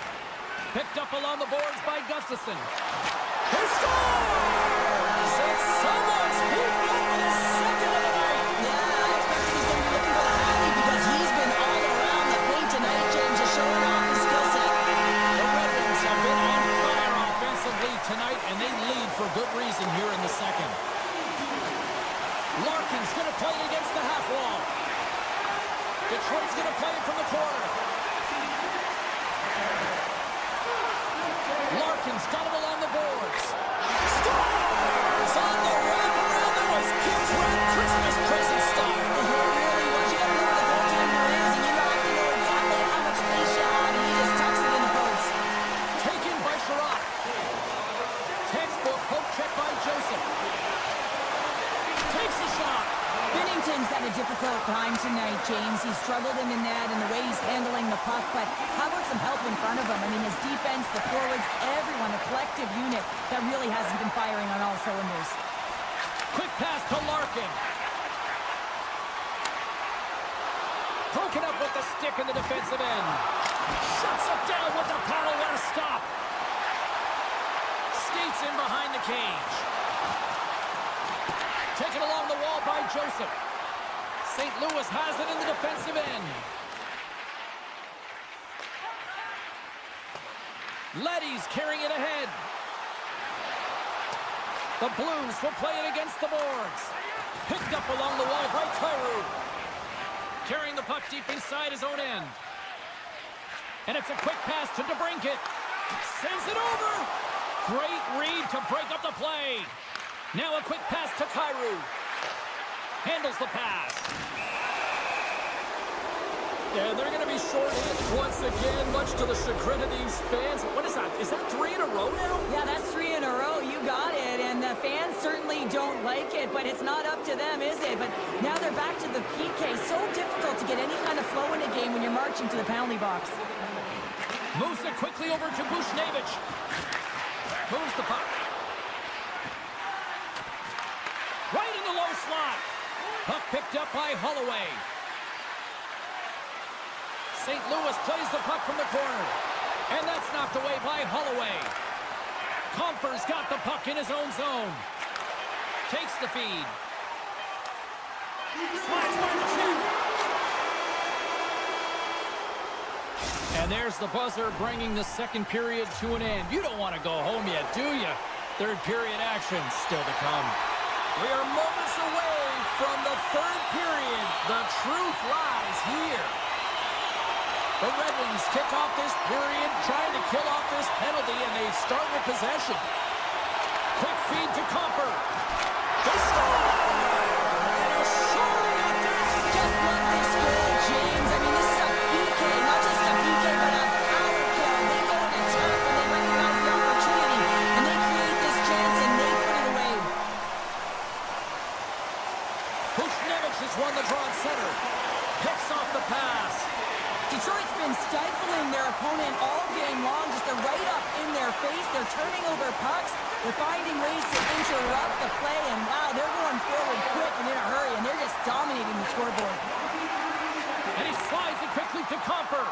Picked up along the boards by Gustafsson. He scores! It's someone's heating up in his second of the night. Yeah, I expect he's going to be looking for the alley because he's been all around the paint tonight, James, just showing off his skill set. The Red Wings have been on fire offensively tonight, and they lead for good reason here in the second. Larkin's going to play it against the half wall. Detroit's going to play it from the corner. Larkin's got it along the boards. Scores! On the wraparound, that was Kim's Red Christmas present style. Really, once you got to know where the goaltender is, and you have to know exactly how much space you have, and he just tucks it in the post. Taken by Sherratt. Textbook poke check by Joseph. Takes a shot. Binnington's had a difficult time tonight, James. He's struggled in the net and the way he's handling the puck, but how about some help in front of him? I mean, his defense, the forwards, everyone, a collective unit that really hasn't been firing on all cylinders. Quick pass to Larkin. Broken up with the stick in the defensive end. Shuts it down with the paddle. What a stop. Skates in behind the cage. Taken along the wall by Joseph. St. Louis has it in the defensive end. Leddy's carrying it ahead. The Blues will play it against the boards. Picked up along the wall by Kyrou. Carrying the puck deep inside his own end. And it's a quick pass to DeBrincat. Sends it over. Great read to break up the play. Now a quick pass to Kyrou. Handles the pass. And they're going to be short-handed once again, much to the chagrin of these fans. What is that? Is that 3 in a row now? Yeah, that's 3 in a row. You got it. And the fans certainly don't like it, but it's not up to them, is it? But now they're back to the PK. So difficult to get any kind of flow in a game when you're marching to the penalty box. Moves it quickly over to Buchnevich. Moves the puck. Right in the low slot. Puck picked up by Holloway. St. Louis plays the puck from the corner. And that's knocked away by Holloway. Comfer's got the puck in his own zone. Takes the feed. Slides by the check. And there's the buzzer bringing the second period to an end. You don't want to go home yet, do you? Third period action still to come. We are moments away from the third period. The truth lies here. The Red Wings kick off this period, trying to kill off this penalty, and they start with possession. Quick feed to Comfer. They score! And a surely not that. Just love this goal, James. I mean, this is a PK, not just a PK, but a power kill. They go in attack when they recognize the opportunity, and they create this chance, and they put it away. Buchnevich has won the draw at center. Picks off the pass. Detroit's been stifling their opponent all game long, just a right up in their face. They're turning over pucks. They're finding ways to interrupt the play, and wow, they're going forward quick and in a hurry, and they're just dominating the scoreboard. And he slides it quickly to Comfer.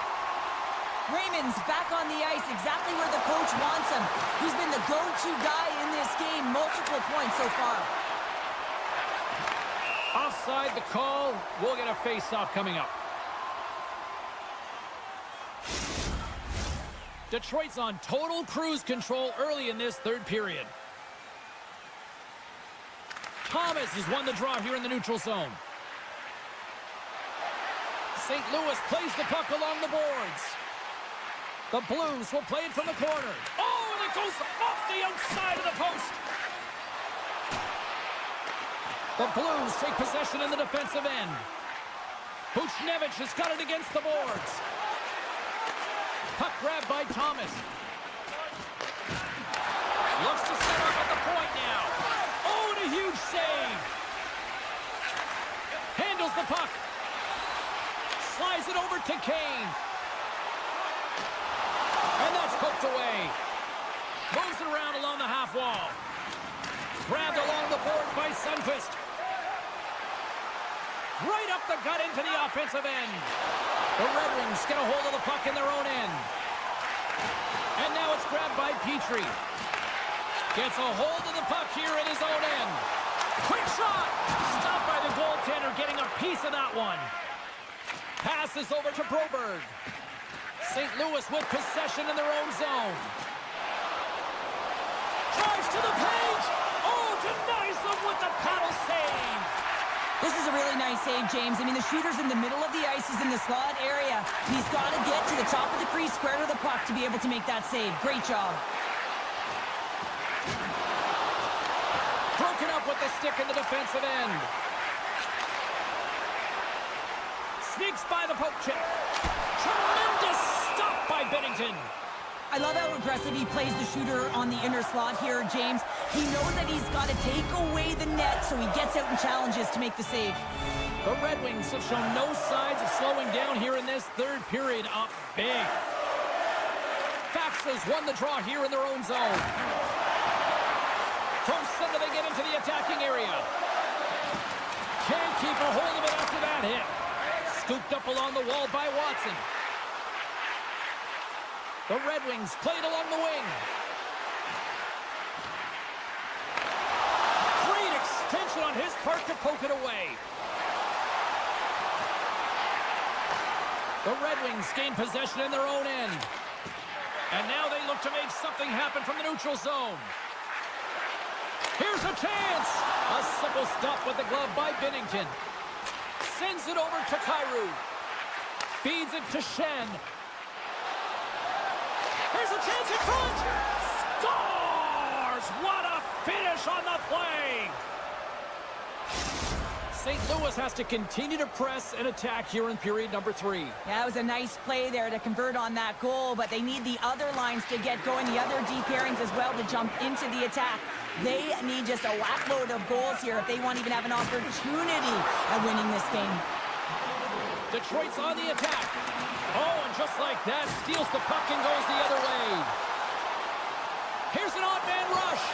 Raymond's back on the ice, exactly where the coach wants him. He's been the go-to guy in this game, multiple points so far. Offside the call. We'll get a face-off coming up. Detroit's on total cruise control early in this third period. Thomas has won the draw here in the neutral zone. St. Louis plays the puck along the boards. The Blues will play it from the corner. Oh, and it goes off the outside of the post. The Blues take possession in the defensive end. Buchnevich has got it against the boards. Puck grab by Thomas. Looks to set up at the point now. Oh, and a huge save. Handles the puck. Slides it over to Kane. And that's poked away. Moves it around along the half wall. Grabbed along the board by Sundqvist. Right up the gut into the offensive end. The Red Wings get a hold of the puck in their own end. And now it's grabbed by Petrie. Gets a hold of the puck here in his own end. Quick shot! Stopped by the goaltender, getting a piece of that one. Passes over to Broberg. St. Louis with possession in their own zone. Drives to the page! Oh, denies them with the paddle save! This is a really nice save, James. I mean, the shooter's in the middle of the ice. He's in the slot area. He's got to get to the top of the crease, square to the puck to be able to make that save. Great job. Broken up with the stick in the defensive end. Sneaks by the poke check. Tremendous stop by Binnington. I love how aggressive he plays the shooter on the inner slot here, James. He knows that he's got to take away the net, so he gets out and challenges to make the save. The Red Wings have shown no signs of slowing down here in this third period. Up big. Faxes won the draw here in their own zone. From center they get into the attacking area. Can't keep a hold of it after that hit. Scooped up along the wall by Watson. The Red Wings played along the wing. Great extension on his part to poke it away. The Red Wings gain possession in their own end. And now they look to make something happen from the neutral zone. Here's a chance! A simple stop with the glove by Binnington. Sends it over to Kyrou. Feeds it to Shen. Here's a chance in front! Scores! What a finish on the play! St. Louis has to continue to press and attack here in period number 3. Yeah, it was a nice play there to convert on that goal, but they need the other lines to get going, the other D pairings as well to jump into the attack. They need just a whackload of goals here if they want to even have an opportunity at winning this game. Detroit's on the attack. Oh, and just like that, steals the puck and goes the other way. Here's an odd man rush.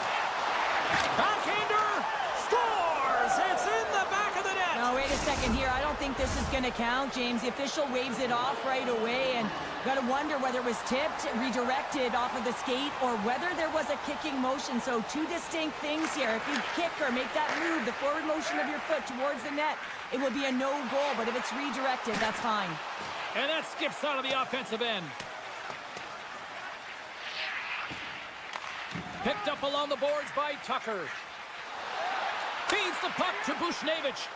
Backhander scores! It's in the back of the net. Now, wait a second here. I don't think this is going to count, James. The official waves it off right away, and got to wonder whether it was tipped, redirected off of the skate, or whether there was a kicking motion. So two distinct things here. If you kick or make that move, the forward motion of your foot towards the net, it will be a no goal, but if it's redirected, that's fine. And that skips out of the offensive end. Picked up along the boards by Tucker. Feeds the puck to Bushnevich.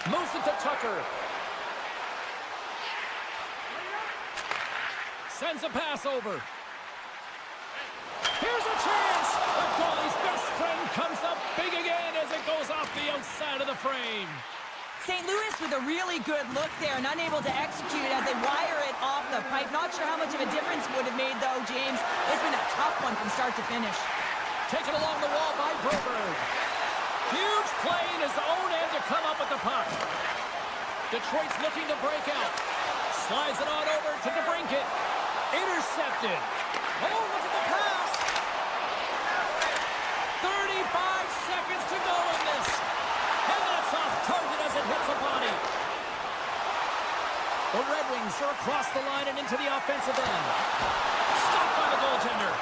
Moves it to Tucker. Sends a pass over. Here's a chance! The goalie's best friend comes up big again as it goes off the outside of the frame. St. Louis with a really good look there and unable to execute it as they wire it off the pipe. Not sure how much of a difference it would have made, though, James. It's been a tough one from start to finish. Taken along the wall by Broberg. Huge play in his own end to come up with the puck. Detroit's looking to break out. Slides it on over to DeBrincat. Intercepted. Oh, look at the pass. 35 seconds to go in this. And that's off target as it hits a body. The Red Wings are across the line and into the offensive end. Stopped by the goaltender.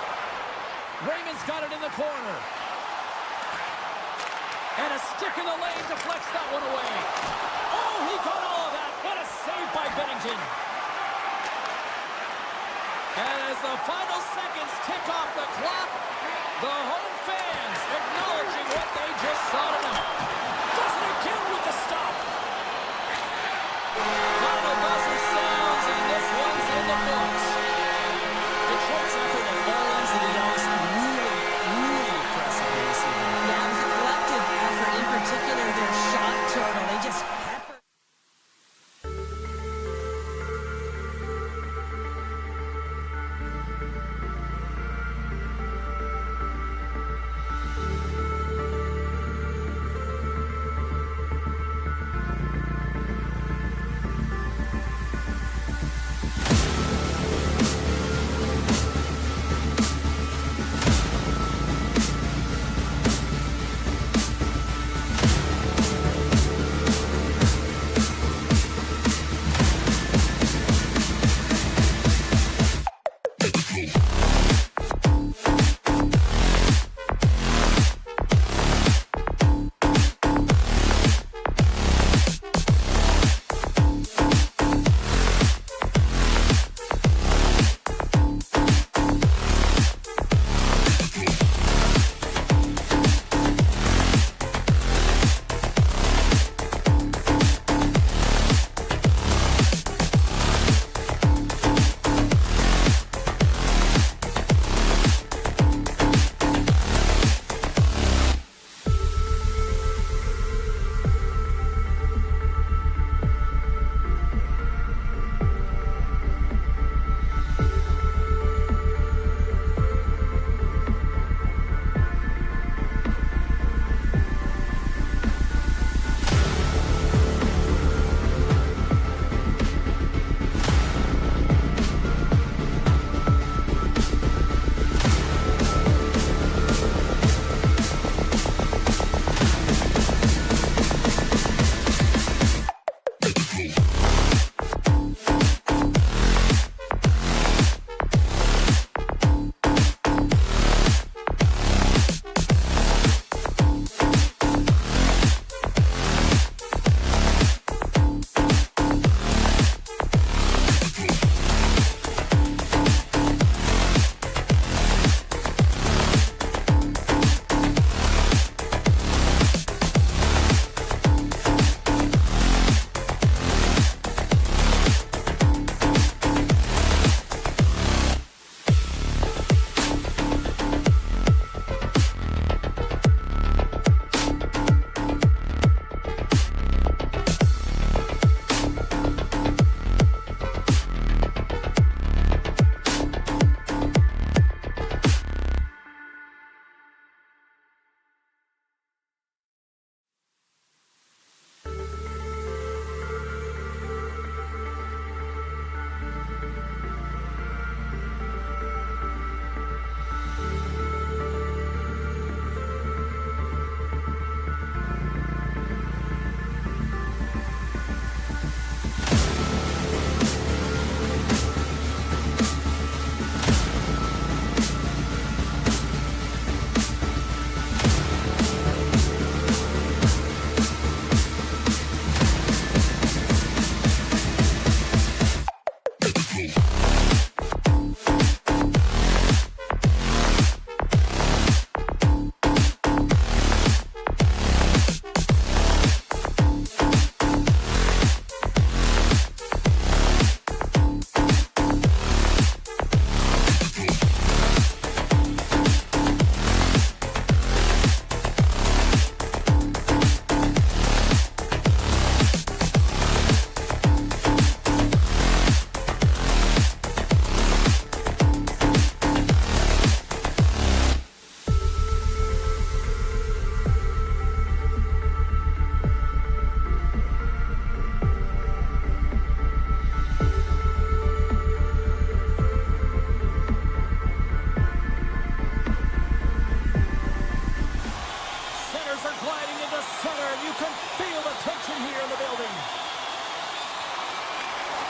Raymond's got it in the corner. And a stick in the lane deflects that one away. Oh, he caught all of that. What a save by Binnington. And as the final seconds tick off the clock, the home fans acknowledging what they just saw tonight. Does it again with the stop. Final buzzer sounds, and this one's in the books. Detroit's effort at all ends of the ice really impressive this evening. Yeah, it was a collective effort, in particular their shot total. They just peppered.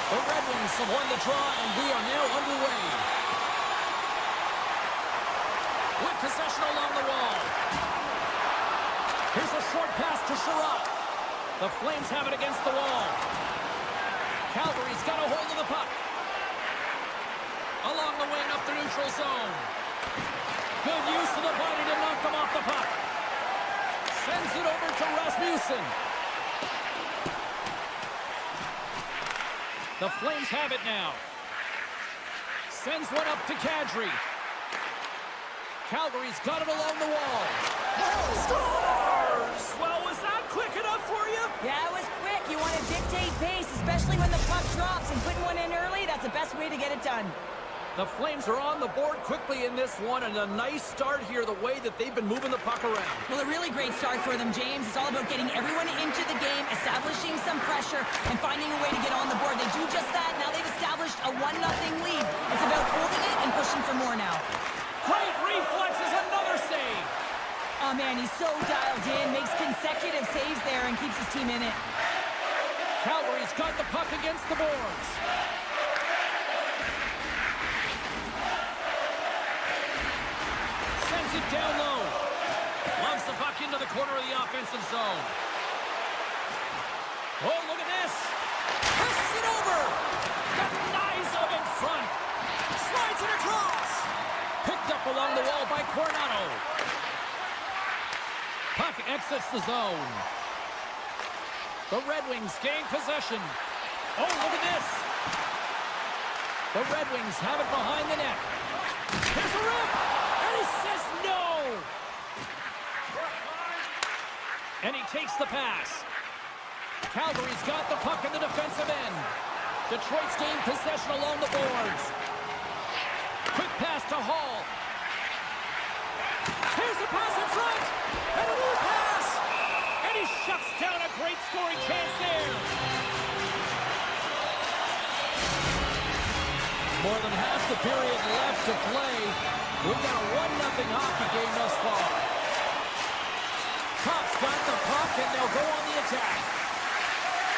The Red Wings have won the draw, and we are now underway. With possession along the wall. Here's a short pass to Sherratt. The Flames have it against the wall. Calgary's got a hold of the puck. Along the wing up the neutral zone. Good use of the body to knock them off the puck. Sends it over to Rasmussen. The Flames have it now. Sends one up to Kadri. Calgary's got it along the wall. Scores! Well, was that quick enough for you? Yeah, it was quick. You want to dictate pace, especially when the puck drops, and putting one in early, that's the best way to get it done. The Flames are on the board quickly in this one, and a nice start here the way that they've been moving the puck around. Well, a really great start for them, James. It's all about getting everyone into the game, establishing some pressure, and finding a way to get on the board. They do just that. Now they've established a 1-0 lead. It's about holding it and pushing for more now. Great reflexes, another save. Oh, man, he's so dialed in, makes consecutive saves there, and keeps his team in it. Calgary's got the puck against the boards. Sends it down low. Loves the puck into the corner of the offensive zone. Oh, look at this. Passes it over. Denies him in front. Slides it across. Picked up along the wall by Coronado. Puck exits the zone. The Red Wings gain possession. Oh, look at this. The Red Wings have it behind the net. Here's a rip. And he says no. And he takes the pass. Calgary's got the puck in the defensive end. Detroit's gained possession along the boards. Quick pass to Hall. Here's a pass in front. And a new pass. And he shuts down a great scoring chance there. More than half the period left to play. We've got a 1-0 hockey game thus far. Cops got the puck, and they'll go on the attack.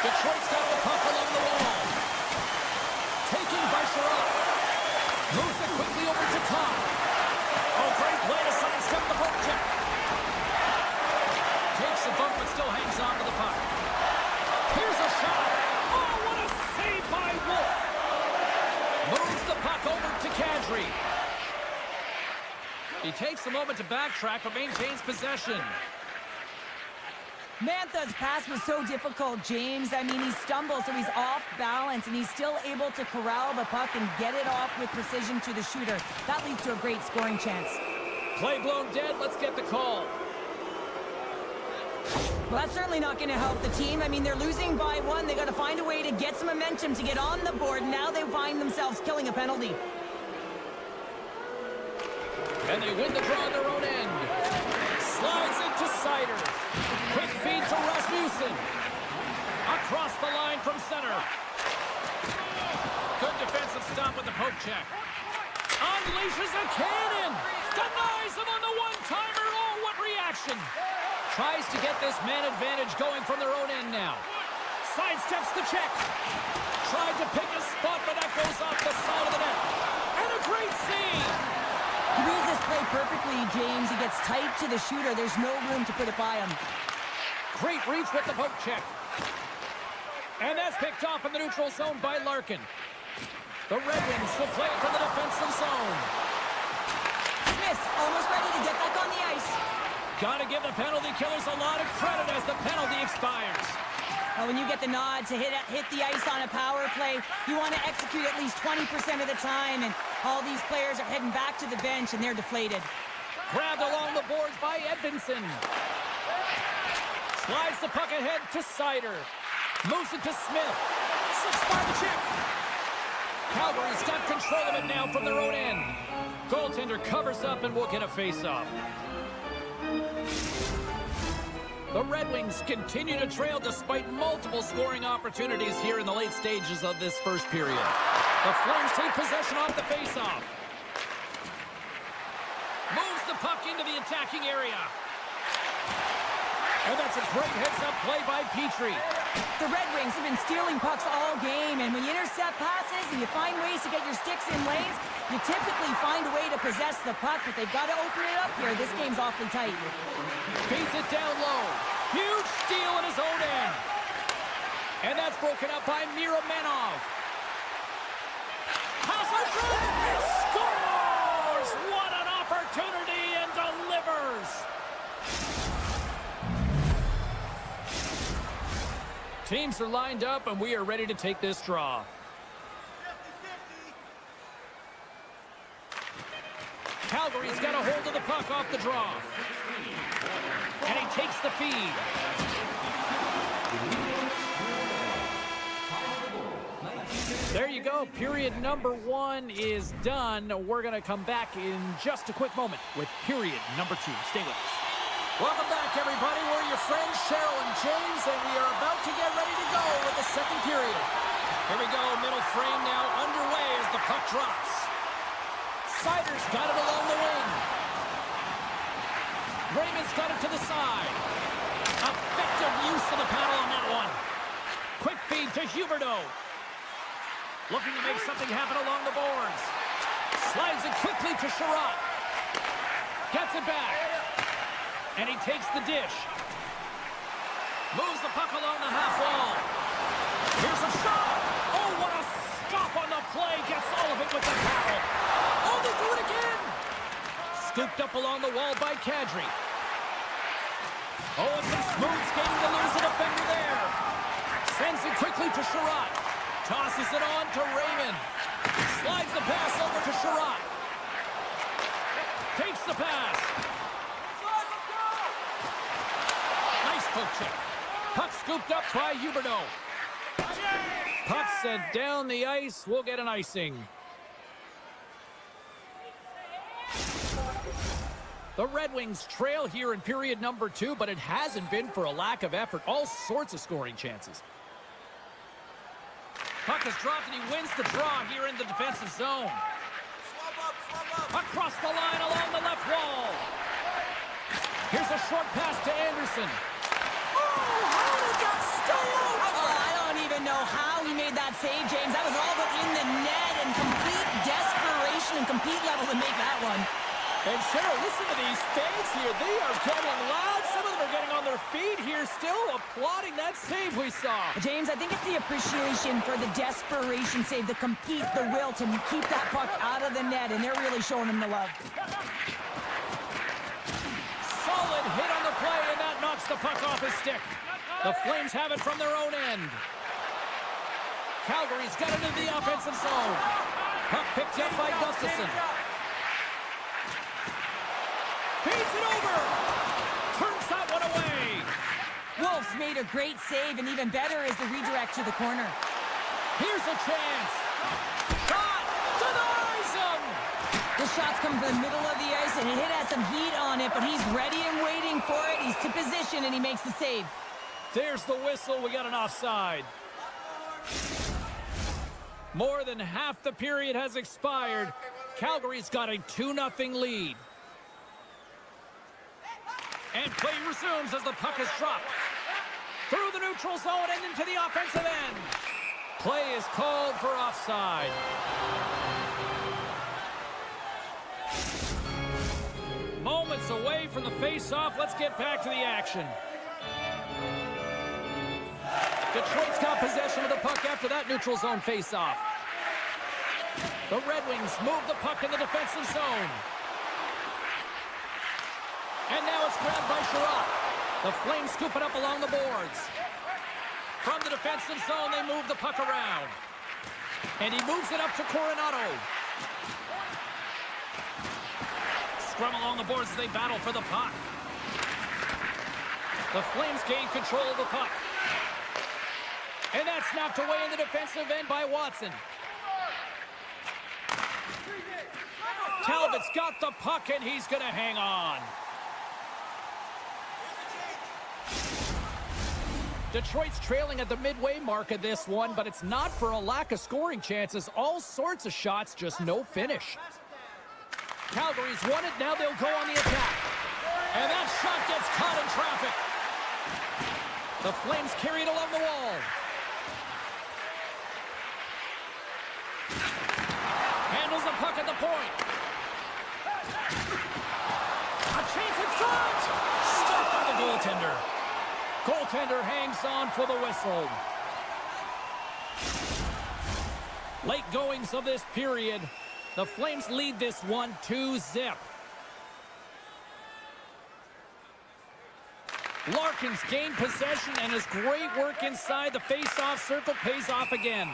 Detroit's got the puck along the wall. Taken by Sherratt. Moves it quickly over to Cobb. Oh, great play to sidestep the poke check. Takes a bump, but still hangs on to the puck. Here's a shot. Oh, what a save by Wolf. Moves the puck over to Kadri. He takes a moment to backtrack, but maintains possession. Mantha's pass was so difficult, James. I mean, he stumbles, so he's off balance, and he's still able to corral the puck and get it off with precision to the shooter. That leads to a great scoring chance. Play blown dead. Let's get the call. Well, that's certainly not going to help the team. I mean, they're losing by 1. They got to find a way to get some momentum to get on the board. Now they find themselves killing a penalty. And they win the draw on their own end. Slides into Sider. Quick feed to Rasmussen. Across the line from center. Good defensive stop with the poke check. Unleashes a cannon. Denies him on the one-timer. Oh, what reaction. Tries to get this man advantage going from their own end now. Sidesteps the check. Tried to pick a spot, but that goes off the side of the net. And a great save. He reads this play perfectly, James. He gets tight to the shooter. There's no room to put it by him. Great reach with the poke check. And that's picked off in the neutral zone by Larkin. The Red Wings will play it from the defensive zone. Smith almost ready to get back on the ice. Got to give the penalty killers a lot of credit as the penalty expires. Well, when you get the nod to hit the ice on a power play, you want to execute at least 20% of the time, and all these players are heading back to the bench, and they're deflated. Grabbed along the boards by Edvinsson. Slides the puck ahead to Sider. Moves it to Smith. Slips by the check. Calgary's got control of it now from their own end. Goaltender covers up and will get a face-off. The Red Wings continue to trail despite multiple scoring opportunities here in the late stages of this first period. The Flames take possession off the face-off. Moves the puck into the attacking area. And that's a great heads-up play by Petrie. The Red Wings have been stealing pucks all game, and when you intercept that passes and you find ways to get your sticks in lanes, you typically find a way to possess the puck, but they've got to open it up here. This game's awfully tight. Feeds it down low. Huge steal in his own end. And that's broken up by MaakY. Passes through and scores! What an opportunity, and delivers! Teams are lined up, and we are ready to take this draw. 50-50. Calgary's got a hold of the puck off the draw. And he takes the feed. There you go. Period number 1 is done. We're going to come back in just a quick moment with period number 2. Stay with us. Welcome back, everybody. We're your friends, Cheryl and James, and we are about to get ready to go with the second period. Here we go. Middle frame now underway as the puck drops. Sider's got it along the wing. Raymond's got it to the side. Effective use of the paddle on that one. Quick feed to Huberdeau. Looking to make something happen along the boards. Slides it quickly to Sherratt. Gets it back. And he takes the dish. Moves the puck along the half wall. Here's a shot. Oh, what a stop on the play. Gets all of it with the paddle. Oh, they do it again. Scooped up along the wall by Kadri. Oh, and some smooth skating to lose a defender there. Sends it quickly to Sherratt. Tosses it on to Raymond. Slides the pass over to Sherratt. Takes the pass. Nice poke check. Puck scooped up by Huberdeau. Puck sent down the ice. We'll get an icing. The Red Wings trail here in period number 2, but it hasn't been for a lack of effort. All sorts of scoring chances. Puck is dropped and he wins the draw here in the defensive zone. Across the line along the left wall. Here's a short pass to Anderson. Oh, how did that stay out? Oh, I don't even know how he made that save, James. That was all but in the net and complete desperation and complete level to make that one. And Cheryl, listen to these fans here. They are getting loud. Some of them are getting on their feet here, still applauding that save we saw. James, I think it's the appreciation for the desperation save, the compete, the will to keep that puck out of the net, and they're really showing him the love. Solid hit on the play, and that knocks the puck off his stick. The Flames have it from their own end. Calgary's got it into the offensive zone. Puck picked up by Gustafsson. Feeds it over. Turns that one away. Wolves made a great save, and even better is the redirect to the corner. Here's a chance. Shot. Denies him. The shot's coming from the middle of the ice, and it has some heat on it, but he's ready and waiting for it. He's to position, and he makes the save. There's the whistle. We got an offside. More than half the period has expired. Calgary's got a 2-0 lead. And play resumes as the puck is dropped. Through the neutral zone and into the offensive end. Play is called for offside. Moments away from the face-off. Let's get back to the action. Detroit's got possession of the puck after that neutral zone face-off. The Red Wings move the puck in the defensive zone. And now it's grabbed by Sherratt. The Flames scoop it up along the boards. From the defensive zone, they move the puck around. And he moves it up to Coronado. Scrum along the boards as they battle for the puck. The Flames gain control of the puck. And that's knocked away in the defensive end by Watson. Talbot's got the puck, and he's going to hang on. Detroit's trailing at the midway mark of this one, but it's not for a lack of scoring chances. All sorts of shots, just no finish. Calgary's won it. Now they'll go on the attack. And that shot gets caught in traffic. The Flames carry it along the wall. the puck at the point. A chance in front. Stopped by the goaltender. Goaltender hangs on for the whistle. Late goings of this period. The Flames lead this one 2-0. Larkin's gained possession, and his great work inside the face-off circle pays off again.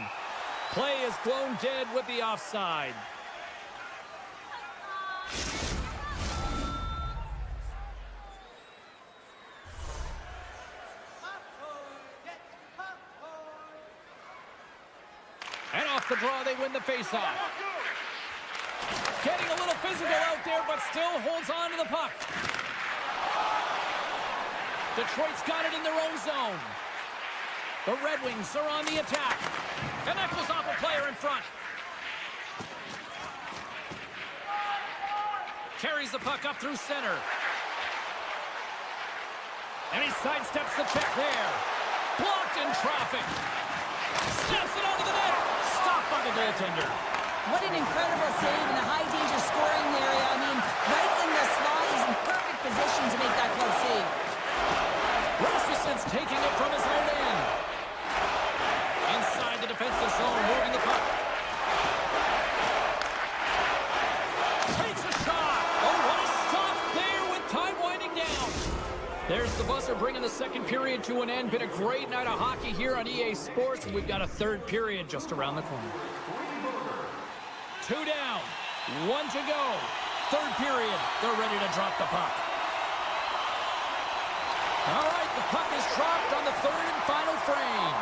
Play is blown dead with the offside. And off the draw, they win the face-off. Getting a little physical out there, but still holds on to the puck. Detroit's got it in their own zone. The Red Wings are on the attack. And that goes off a player in front. Carries the puck up through center. And he sidesteps the check there. Blocked in traffic. Snaps it onto the net. Stopped by the goaltender. What an incredible save in a high-danger scoring area. I mean, right in the slot, he's in perfect position to make that close save. Rasmussen's taking it from his own end. Inside the defensive zone, moving the puck. Takes a shot. Oh, what a stop there with time winding down. There's the buzzer bringing the second period to an end. Been a great night of hockey here on EA Sports, and we've got a third period just around the corner. 2 down, 1 to go. Third period, they're ready to drop the puck. All right, the puck is dropped on the third and final frame.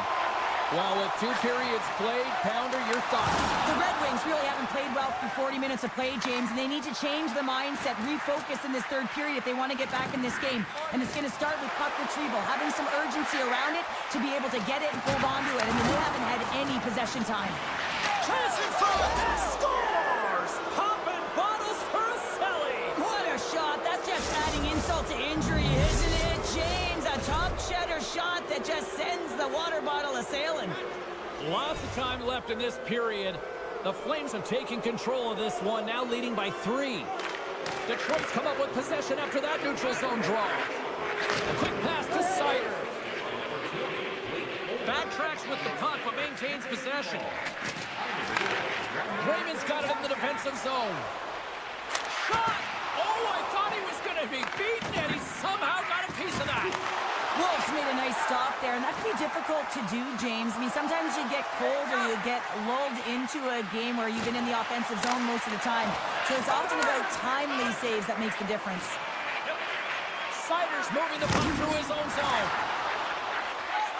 Well, with 2 periods played, Pounder, your thoughts? The Red Wings really haven't played well through 40 minutes of play, James, and they need to change the mindset, refocus in this third period if they want to get back in this game. And it's going to start with puck retrieval, having some urgency around it to be able to get it and hold on to it. I mean, they haven't had any possession time. Chance in front! Scores! Popping bottles for a Selly! What a shot! That's just adding insult to injury, isn't it, James? A top shedder shot that just sends the water bottle a-sailing. Lots of time left in this period. The Flames have taken control of this one, now leading by 3. Detroit's come up with possession after that neutral zone draw. A quick pass to Sider. Backtracks with the puck, but maintains possession. Raymond's got it in the defensive zone. Shot! Oh, I thought he was going to be beaten, and he somehow got a piece of that. Wolves made a nice stop there, and that can be difficult to do, James. I mean, sometimes you get cold or you get lulled into a game where you've been in the offensive zone most of the time. So it's often about timely saves that makes the difference. Sider's moving the puck through his own zone.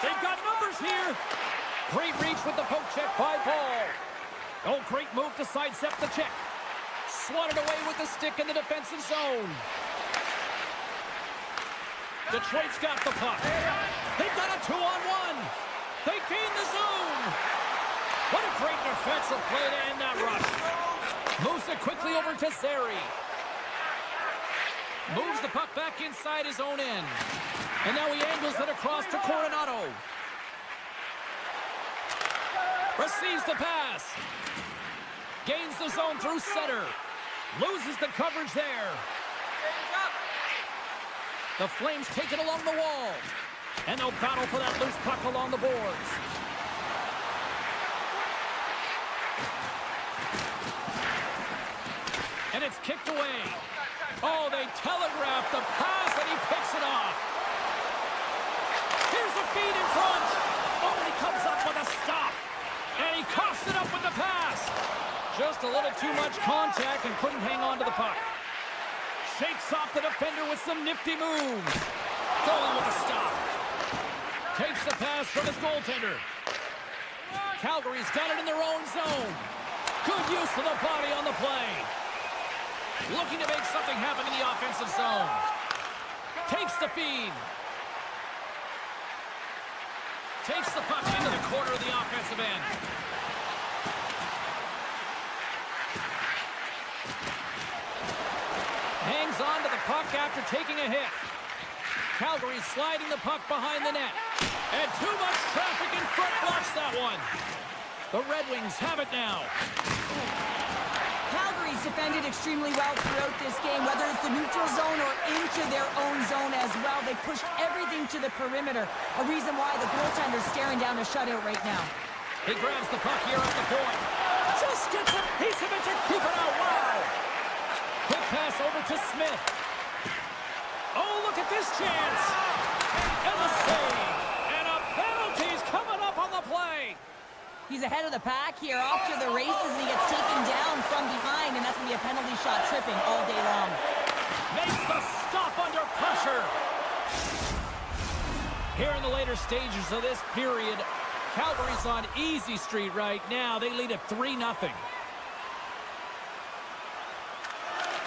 They've got numbers here. Great reach with the poke check by Paul. Oh, great move to sidestep the check. Swatted away with the stick in the defensive zone. Detroit's got the puck. They've got a 2-on-1. They gain the zone. What a great defensive play to end that rush. Moves it quickly over to Zary. Moves the puck back inside his own end. And now he angles it across to Coronado. Receives the pass. Gains the zone through center. Loses the coverage there. The Flames take it along the wall. And they'll battle for that loose puck along the boards. And it's kicked away. Oh, they telegraph the pass, and he picks it off. Here's a feed in front. Oh, and he comes up with a stop. And he coughs it up with the pass. Just a little too much contact and couldn't hang on to the puck. Shakes off the defender with some nifty moves. Goalie with a stop. Takes the pass from his goaltender. Calgary's got it in their own zone. Good use of the body on the play. Looking to make something happen in the offensive zone. Takes the feed. Takes the puck into the corner of the offensive end. Hangs on to the puck after taking a hit. Calgary sliding the puck behind the net. And too much traffic in front blocks that one. The Red Wings have it now. Calgary's defended extremely well throughout this game, whether it's the neutral zone or into their own zone as well. They pushed everything to the perimeter, a reason why the goaltender's staring down a shutout right now. He grabs the puck here at the point. Just gets a piece of it to keep it out. Wow! Quick pass over to Smith. Oh, look at this chance! And the save! And a penalty's coming up on the play! He's ahead of the pack here, off to the races, and he gets taken down from behind, and that's going to be a penalty shot tripping all day long. Makes the stop under pressure. Here in the later stages of this period, Calgary's on easy street right now. They lead at 3-0.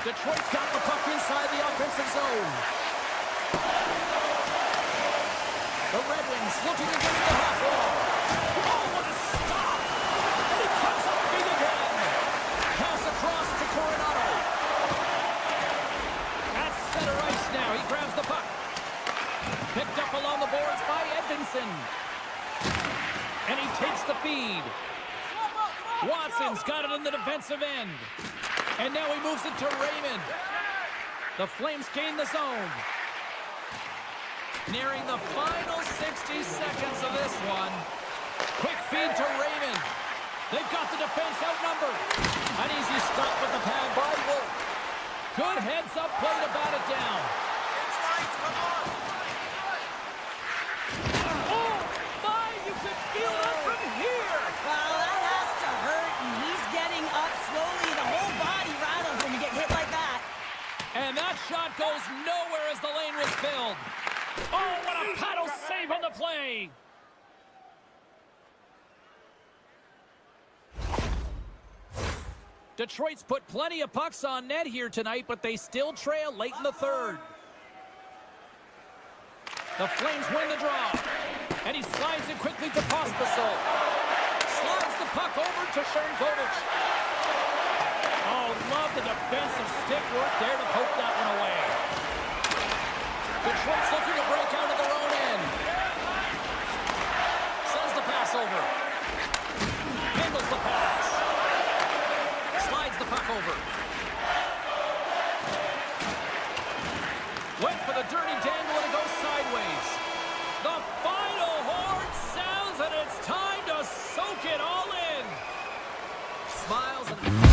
Detroit's got the puck inside the offensive zone. The Red Wings looking against the half wall. Oh, what a stop! And he cuts up big again. Pass across to Coronado. At center ice now. He grabs the puck. Picked up along the boards by Edvinsson. And he takes the feed. Watson's got it in the defensive end. And now he moves it to Raymond. The Flames gain the zone. Nearing the final 60 seconds of this one. Quick feed to Raymond. They've got the defense outnumbered. An easy stop with the pad by Wolf. Good heads-up play to bat it down. Oh, my, you could feel that from here. Well, that has to hurt, and he's getting up slowly. The whole body rattles when you get hit like that. And that shot goes nowhere as the lane was filled. Oh, what a paddle save on the play. Detroit's put plenty of pucks on net here tonight, but they still trail late in the third. The Flames win the draw. And he slides it quickly to Pospisil. Slides the puck over to Šernković. Oh, love the defensive stick work there to poke that one away. Detroit's looking to break out of their own end. Sends the pass over. Handles the pass. Slides the puck over. Went for the dirty dangle and it goes sideways. The final horn sounds and it's time to soak it all in. Smiles and...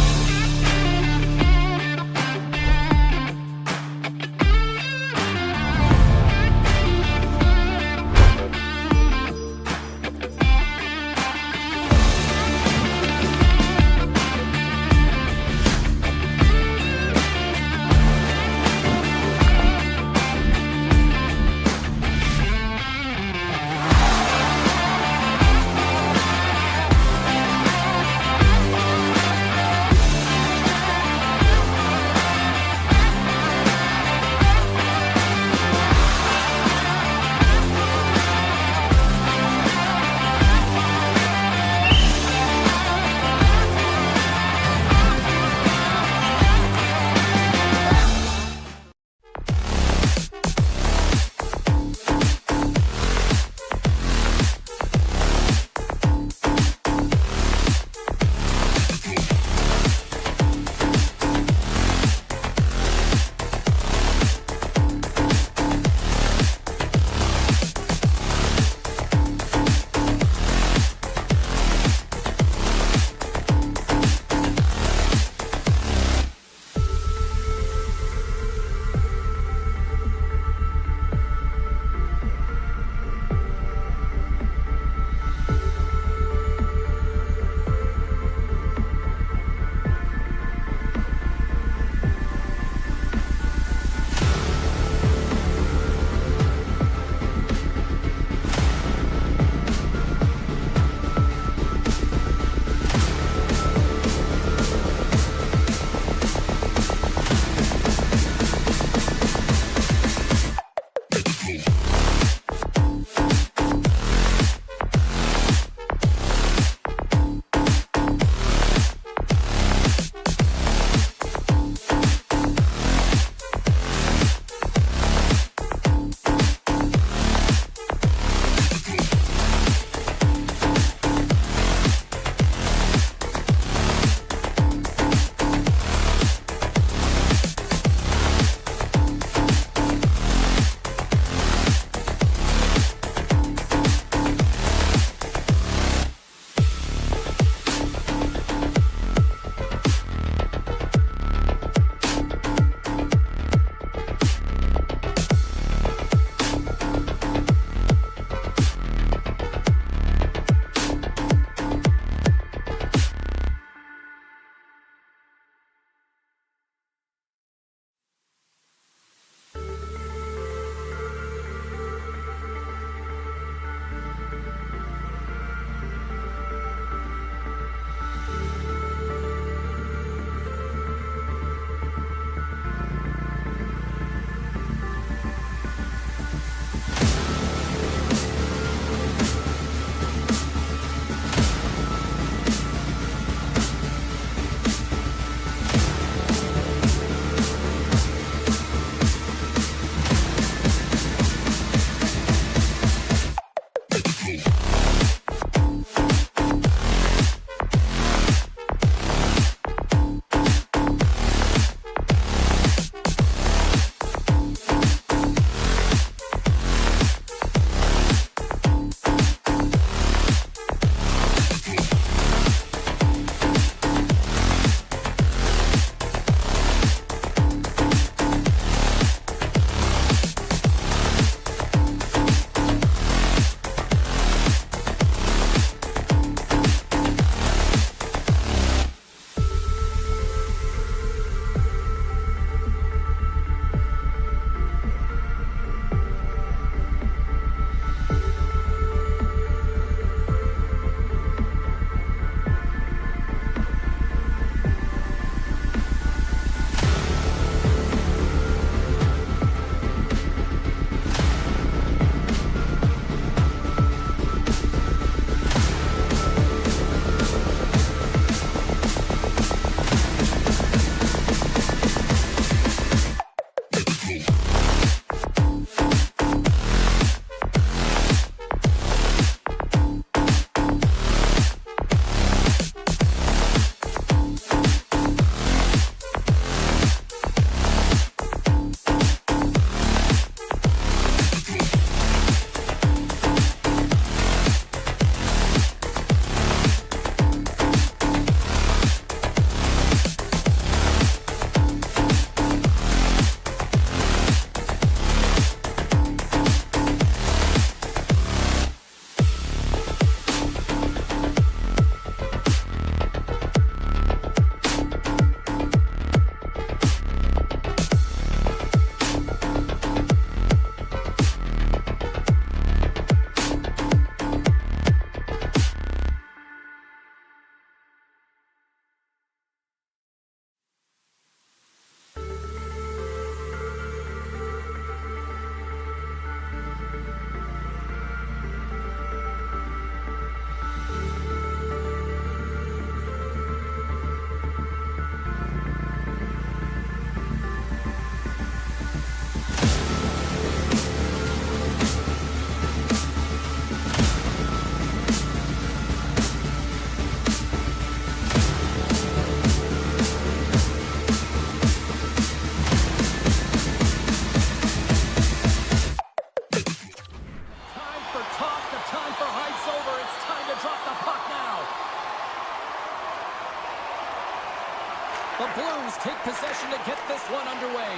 The Blues take possession to get this one underway.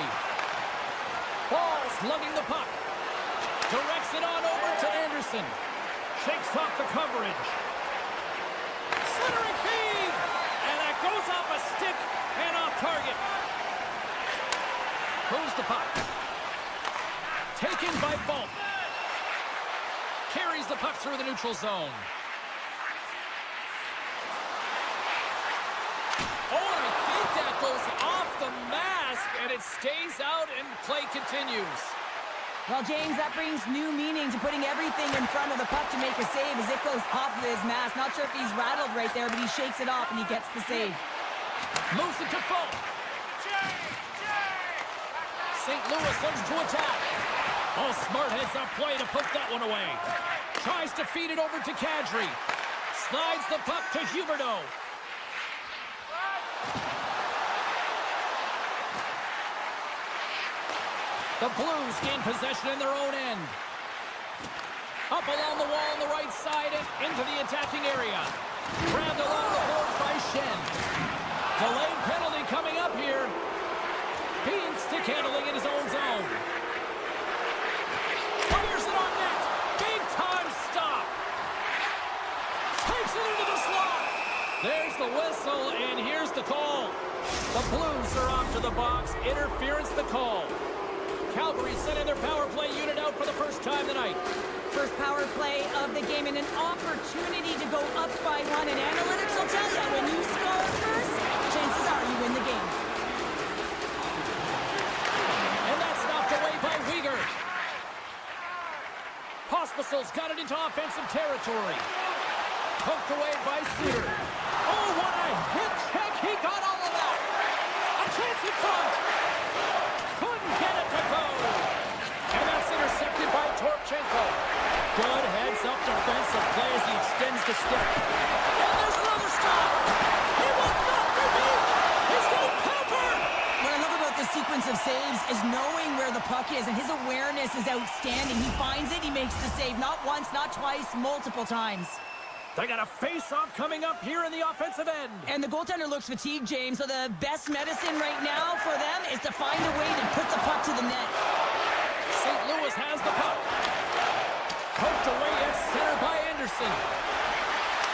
Ball's lugging the puck. Directs it on over to Anderson. Shakes off the coverage. Centering feed! And that goes off a stick and off target. Moves the puck. Taken by Volk. Carries the puck through the neutral zone. Oh, and I think that goes off the mask, and it stays out, and play continues. Well, James, that brings new meaning to putting everything in front of the puck to make a save as it goes off of his mask. Not sure if he's rattled right there, but he shakes it off, and he gets the save. Moves it to Volk. St. Louis looks to attack. Oh, smart heads-up play to put that one away. Tries to feed it over to Kadri. Slides the puck to Huberdeau. The Blues gain possession in their own end. Up along the wall on the right side and into the attacking area. Grabbed along the boards by Shen. Delayed penalty coming up here. Bean stick handling in his own zone. Fires it on net. Big time stop. Takes it into the slot. There's the whistle, and here's the call. The Blues are off to the box. Interference the call. Calgary sending their power play unit out for the first time tonight. First power play of the game and an opportunity to go up by one. And analytics will tell you when you score first, chances are you win the game. And that's knocked away by Weegar. Pospisil's got it into offensive territory. Poked away by Suter. Oh, what a hit check. He got all of that. A chance in front. Couldn't get it to go. And that's intercepted by Torchenko. Good heads-up defensive play as he extends the stick. And there's another stop. He will not be beat. He's getting peppered. What I love about the sequence of saves is knowing where the puck is, and his awareness is outstanding. He finds it, he makes the save, not once, not twice, multiple times. They got a face-off coming up here in the offensive end. And the goaltender looks fatigued, James, so the best medicine right now for them is to find a way to put the puck to the net. St. Louis has the puck. Poked away at center by Anderson.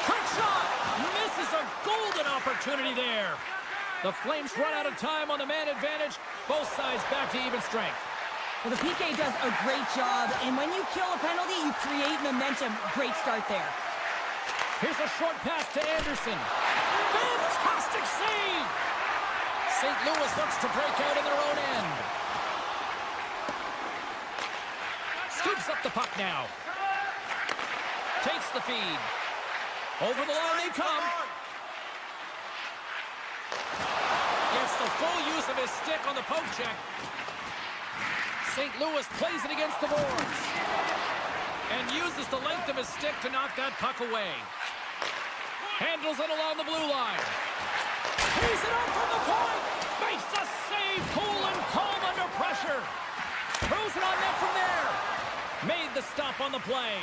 Quick shot! Misses a golden opportunity there. The Flames run out of time on the man advantage. Both sides back to even strength. Well, the PK does a great job, and when you kill a penalty, you create momentum. Great start there. Here's a short pass to Anderson. Fantastic save! St. Louis looks to break out in their own end. Scoops up the puck now. Takes the feed. Over the line they come. Gets the full use of his stick on the poke check. St. Louis plays it against the boards. And uses the length of his stick to knock that puck away. Handles it along the blue line. He's it up from the point. Makes a save. Cool and calm under pressure. Throws it on net from there. Made the stop on the play.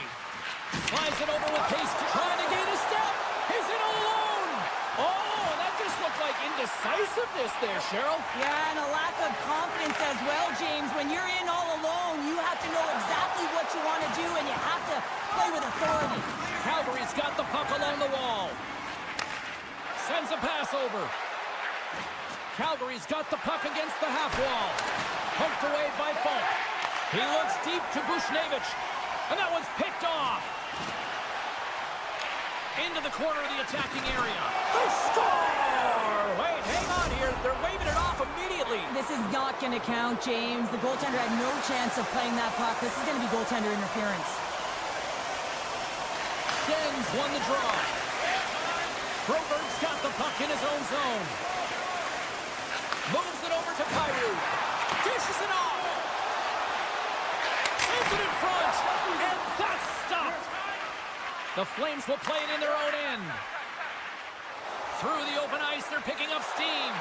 Slides it over with pace, trying to gain a step. He's in all alone. Oh, that just looked like indecisiveness there, Cheryl. Yeah, and a lack of confidence as well, James. When you're in all alone, you have to know exactly what you want to do, and you have to play with authority. Calgary's got the puck along the wall. Sends a pass over. Calgary's got the puck against the half wall. Poked away by Falk. He looks deep to Bushnevich. And that one's picked off. Into the corner of the attacking area. They score! Wait, hang on here. They're waving it off immediately. This is not going to count, James. The goaltender had no chance of playing that puck. This is going to be goaltender interference. Jens won the draw. Broberg's got the puck in his own zone. Moves it over to Kyrou. Dishes it off. Sends it in front. And that's stopped. The Flames will play it in their own end. Through the open ice, they're picking up steam.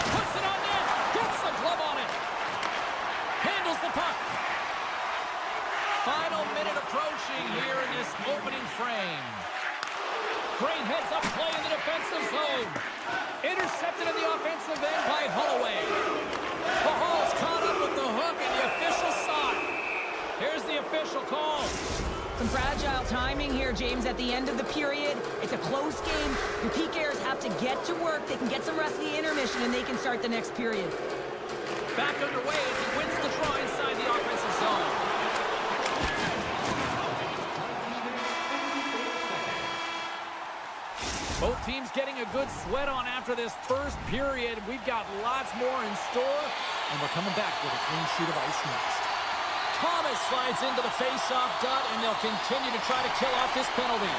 Puts it on net. Gets the glove on it. Handles the puck. Final minute approaching here in this opening frame. Great heads-up play in the defensive zone. Intercepted in the offensive end by Holloway. Pahal's caught up with the hook, and the official saw it. Here's the official call. Some fragile timing here, James, at the end of the period. It's a close game. Your PKers have to get to work. They can get some rest of the intermission, and they can start the next period. Back underway as he wins the draw inside the offensive zone. Both teams getting a good sweat on after this first period. We've got lots more in store, and we're coming back with a clean sheet of ice next. Thomas slides into the face-off dot, and they'll continue to try to kill off this penalty.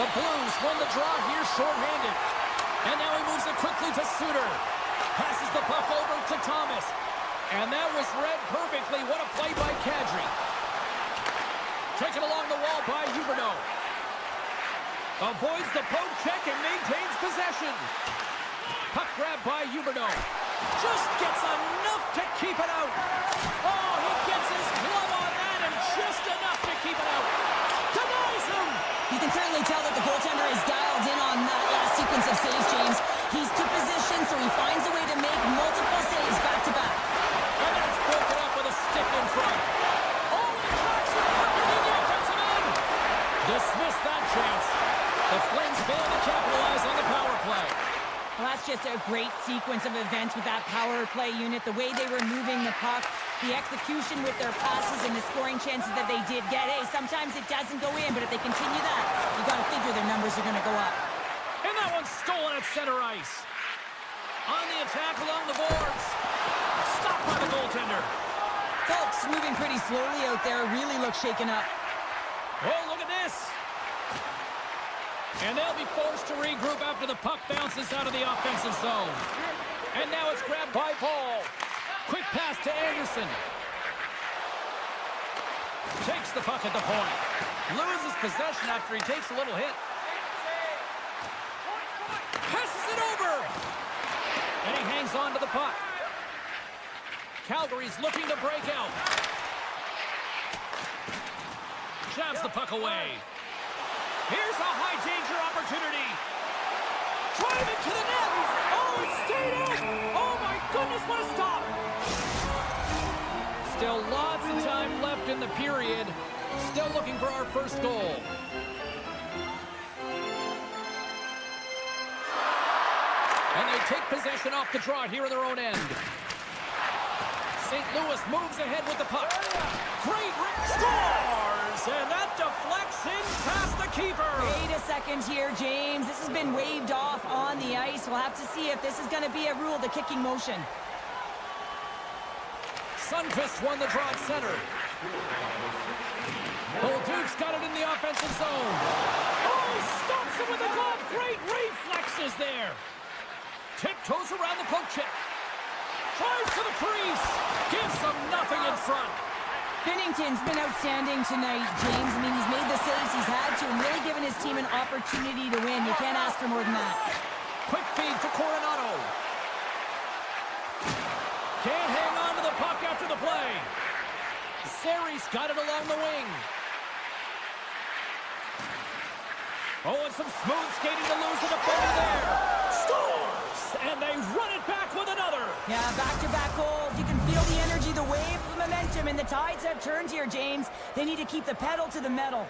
The Blues win the draw here shorthanded. And now he moves it quickly to Suter. Passes the puck over to Thomas. And that was read perfectly. What a play by Kadri. Taken along the wall by Huberdeau. Avoids the poke check and maintains possession. Puck grab by Huberdeau. Just gets enough to keep it out. Oh, he gets his glove on that and just enough to keep it out. Denies him. You can certainly tell that the goaltender is dialed in on that last sequence of saves, James. He's to position, so he finds a way to make multiple saves back-to-back. And that's broken up with a stick in front. Oh, he tracks the puck in the offensive end. Dismiss that chance. The Flames fail to capitalize on the power play. Well, that's just a great sequence of events with that power play unit, the way they were moving the puck, the execution with their passes, and the scoring chances that they did get. Hey, sometimes it doesn't go in, but if they continue that, you got to figure their numbers are going to go up. And that one's stolen at center ice. On the attack along the boards. Stopped by the goaltender. Folks moving pretty slowly out there, really look shaken up. Oh, look at this. And they'll be forced to regroup after the puck bounces out of the offensive zone. And now it's grabbed by Ball. Quick pass to Anderson. Takes the puck at the point. Loses possession after he takes a little hit. Passes it over. And he hangs on to the puck. Calgary's looking to break out. Jabs the puck away. Here's a high-danger opportunity. Driving to the net. Oh, it stayed in. Oh, my goodness, what a stop. Still lots of time left in the period. Still looking for our first goal. And they take possession off the draw here in their own end. St. Louis moves ahead with the puck. Great scores! And that deflects in past the keeper. Wait a second here, James. This has been waved off on the ice. We'll have to see if this is going to be a rule, the kicking motion. Sundqvist won the draw at center. Duke's got it in the offensive zone. Oh, he stops it with a glove. Great reflexes there. Tiptoes around the poke check. Tries to the crease. Gives them nothing in front. Binnington's been outstanding tonight, James. I mean, he's made the saves he's had to and really given his team an opportunity to win. You can't ask for more than that. Quick feed to Coronado. Can't hang on to the puck after the play. Seri's got it along the wing. Oh, and some smooth skating to lose the defender there. Scores! And they run it back with another. Yeah, back-to-back goals. You can feel the energy, the wave, the momentum, and the tides have turned here, James. They need to keep the pedal to the metal.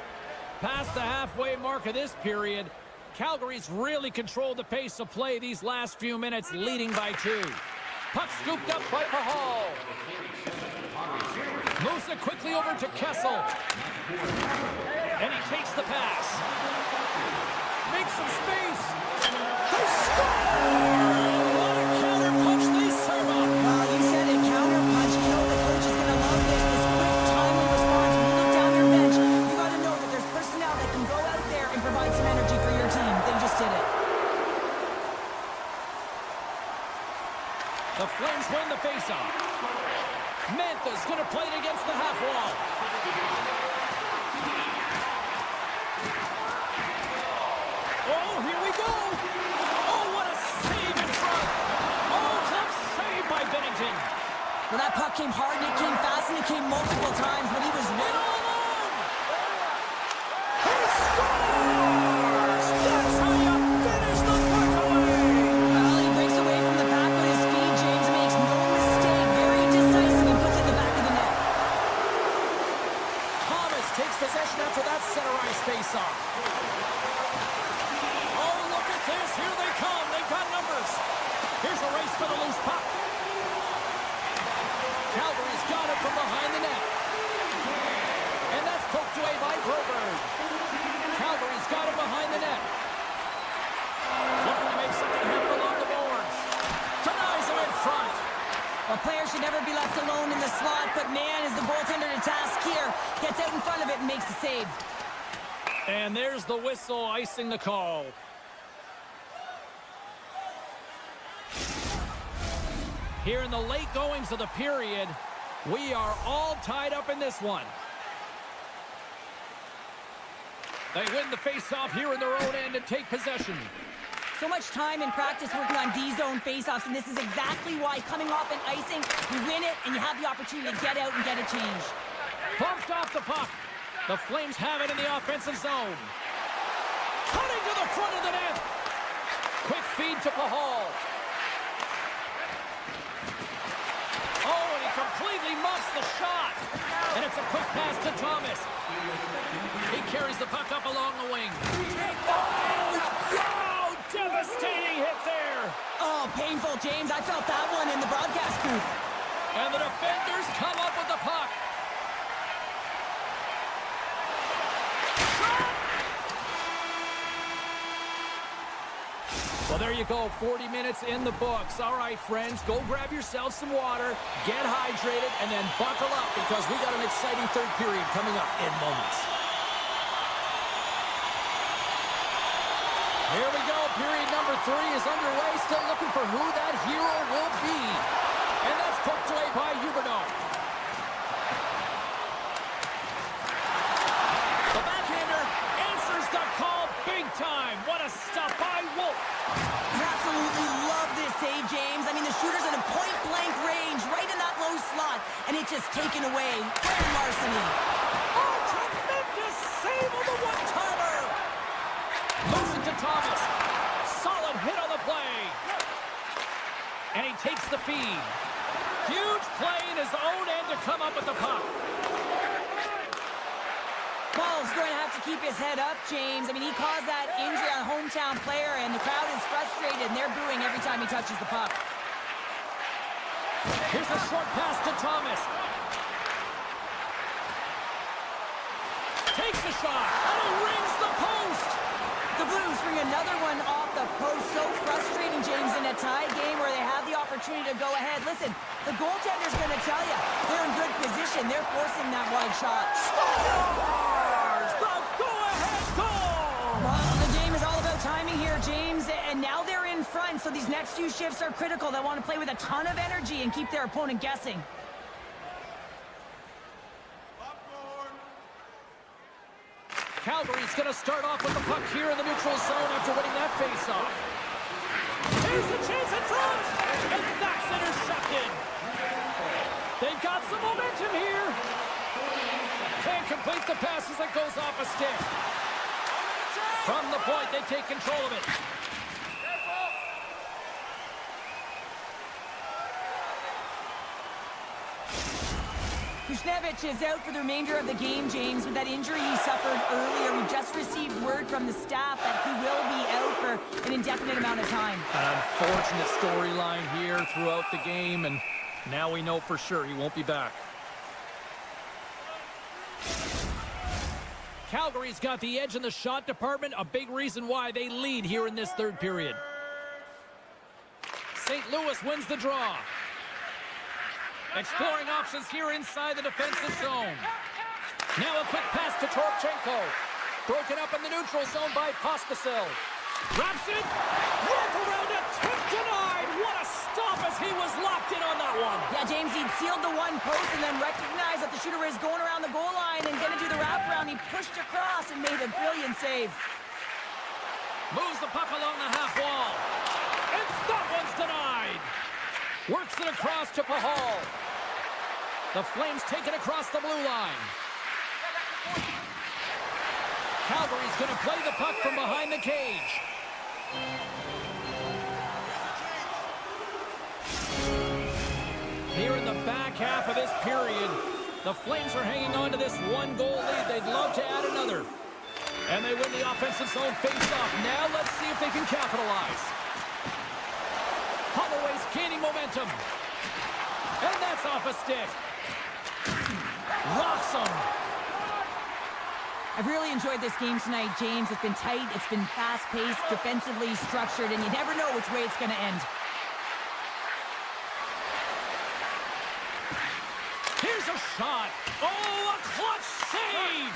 Past the halfway mark of this period, Calgary's really controlled the pace of play these last few minutes, leading by 2. Puck scooped up by Pahal. Moves it quickly over to Kessel. And he takes the pass. Makes some space. They score! What a counter punch they serve up. You said it, counter punch. You know the coach is going to love this. This quick, timely response. When you look down your bench, you got to know that there's personnel that can go out there and provide some energy for your team. They just did it. The Flames win the faceoff. Mantha's going to play it against the half wall. Oh, here we go. Oh, what a save in front. Oh, tough save by Binnington. Well, that puck came hard, and it came fast, and it came multiple times, but he was And right. all alone. He scores! That's should never be left alone in the slot, but man, is the goaltender to task here. Gets out in front of it and makes the save. And there's the whistle icing the call. Here in the late goings of the period, we are all tied up in this one. They win the face-off here in their own end and take possession. So much time in practice working on D-zone face-offs, and this is exactly why coming off an icing, you win it, and you have the opportunity to get out and get a change. Pumped off the puck. The Flames have it in the offensive zone. Cutting to the front of the net. Quick feed to Pahal. Oh, and he completely muffs the shot. And it's a quick pass to Thomas. He carries the puck up along the wing. Oh, wow! Devastating hit there. Oh, painful, James. I felt that one in the broadcast booth. And the defenders come up with the puck. Well, there you go, 40 minutes in the books. All right, friends, go grab yourself some water, get hydrated, and then buckle up because we got an exciting third period coming up in moments. Here we go, period number 3 is underway, still looking for who that hero will be. And that's poked away by Huberdeau. The backhander answers the call big time. What a stop by Wolf. I absolutely love this save, James. I mean, the shooter's in a point-blank range, right in that low slot, and it's just taken away. Grand larceny. Oh, tremendous save on the one-timer. Moves it to Thomas. Solid hit on the play. And he takes the feed. Huge play in his own end to come up with the puck. Paul's going to have to keep his head up, James. I mean, he caused that injury on a hometown player, and the crowd is frustrated, and they're booing every time he touches the puck. Here's a short pass to Thomas. Takes the shot, and he rings the post. The Blues ring another one off the post. So frustrating, James, in a tie game where they have the opportunity to go ahead. Listen, the goaltender's going to tell you they're in good position. They're forcing that wide shot. Scores the go-ahead goal! Well, the game is all about timing here, James, and now they're in front, so these next few shifts are critical. They want to play with a ton of energy and keep their opponent guessing. Calgary's going to start off with the puck here in the neutral zone after winning that faceoff. Here's the chance in front, and that's intercepted. They've got some momentum here. Can't complete the pass as it goes off a stick. From the point, they take control of it. Kushnevich is out for the remainder of the game, James, with that injury he suffered earlier. We just received word from the staff that he will be out for an indefinite amount of time. An unfortunate storyline here throughout the game, and now we know for sure he won't be back. Calgary's got the edge in the shot department, a big reason why they lead here in this third period. St. Louis wins the draw. Exploring options here inside the defensive zone. Now a quick pass to Toropchenko. Broken up in the neutral zone by Pospisil. Wraps it. Wrap around attempt denied. What a stop as he was locked in on that one. Yeah, James, he'd sealed the one post and then recognized that the shooter is going around the goal line and going to do the wraparound. He pushed across and made a brilliant save. Moves the puck along the half wall. And that one's denied. Works it across to Pahal. The Flames take it across the blue line. Calgary's going to play the puck from behind the cage. Here in the back half of this period, the Flames are hanging on to this one-goal lead. They'd love to add another. And they win the offensive zone face-off. Now let's see if they can capitalize. Holloway's gaining momentum. And that's off a stick. Rocks him. I've really enjoyed this game tonight, James. It's been tight, it's been fast-paced, defensively structured, and you never know which way it's going to end. a shot. Oh, a clutch save!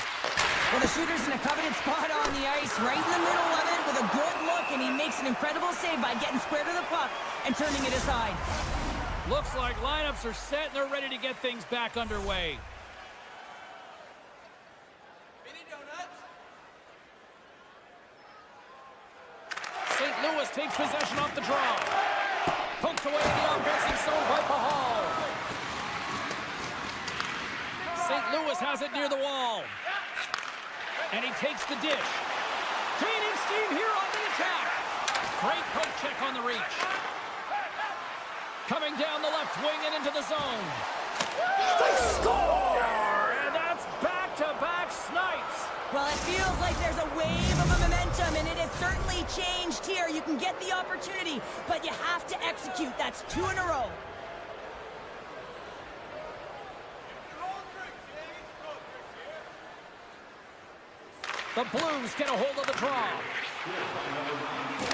Well, the shooter's in a coveted spot on the ice, right in the middle of it with a good look, and he makes an incredible save by getting square to the puck and turning it aside. Looks like lineups are set and they're ready to get things back underway. St. Louis takes possession off the draw. Poked away in the offensive zone by Pahal. St. Louis has it near the wall. And he takes the dish. Gaining steam here on the attack. Great poke check on the reach. Coming down the left wing and into the zone. They score! And that's back-to-back snipes. Well, it feels like there's a wave of momentum, and it has certainly changed here. You can get the opportunity, but you have to execute. That's 2 in a row. The Blues get a hold of the draw.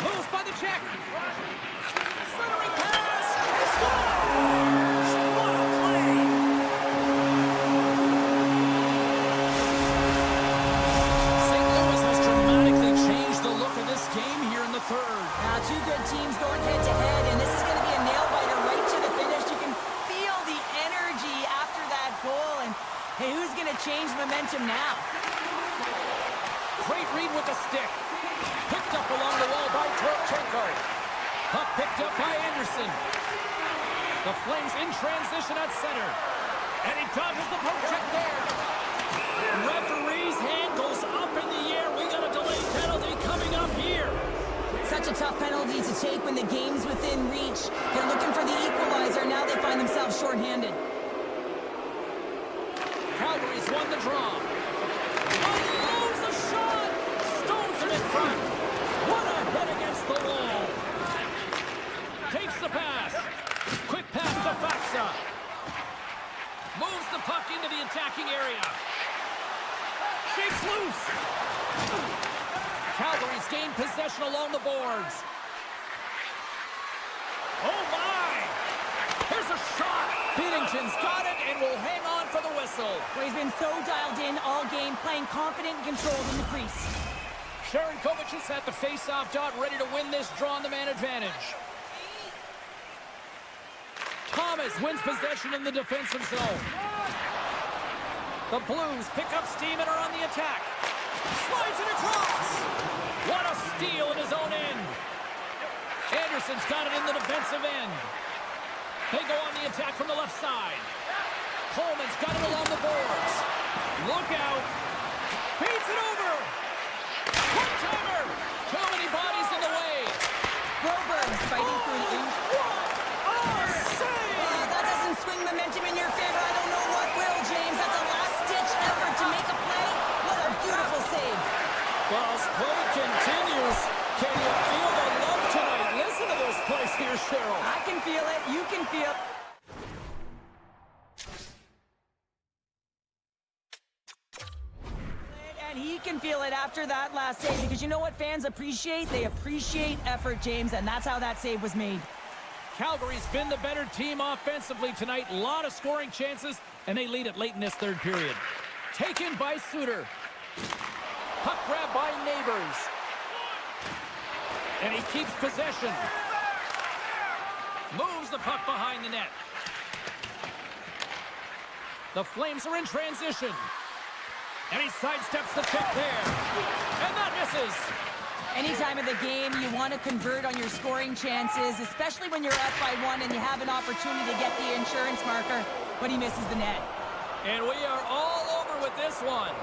Moves by the check. Centering pass. He scores! What a play! St. Louis has dramatically changed the look of this game here in the third. Now, 2 good teams going head-to-head, and this is going to be a nail-biter right to the finish. You can feel the energy after that goal, and hey, who's going to change momentum now? Great read with the stick. Picked up along the wall by Torchenko. Puck picked up by Anderson. The Flames in transition at center. And he dodges the poke check there. Referee's hand goes up in the air. We got a delayed penalty coming up here. Such a tough penalty to take when the game's within reach. They're looking for the equalizer. Now they find themselves shorthanded. Calgary's won the draw. Unloads the shot! Stones him in front. What a hit against the wall. Takes the pass. Quick pass to Faksa. Moves the puck into the attacking area. Shakes loose. Calgary's gained possession along the boards. Oh my! Here's a shot. Binnington's got it and will hang on for the whistle. Well, he's been so dialed in all game, playing confident and controlled in the crease. Sharon Kovac is at the face-off dot, ready to win this draw on the man advantage. Thomas wins possession in the defensive zone. The Blues pick up steam and are on the attack. Slides it across. What a steal in his own end. Anderson's got it in the defensive end. They go on the attack from the left side. Coleman's got it along the boards. Look out. Beats it over. One-timer. Too many bodies in the way. Broberg's fighting for an inch. What a save! That doesn't swing momentum in your favor. I don't know what will, James. That's a last-ditch effort to make a play. What a beautiful save. Well, as play continues, can you feel the love tonight? Listen to this place here, Cheryl. I can feel it. You can feel it. And he can feel it after that last save, because you know what fans appreciate? They appreciate effort, James, and that's how that save was made. Calgary's been the better team offensively tonight. A lot of scoring chances, and they lead it late in this third period. Taken by Suter. Puck grab by Neighbors. And he keeps possession. Moves the puck behind the net. The Flames are in transition. And he sidesteps the check there. And that misses. Any time of the game, you want to convert on your scoring chances, especially when you're up by 1 and you have an opportunity to get the insurance marker, but he misses the net. And we are all over with this one.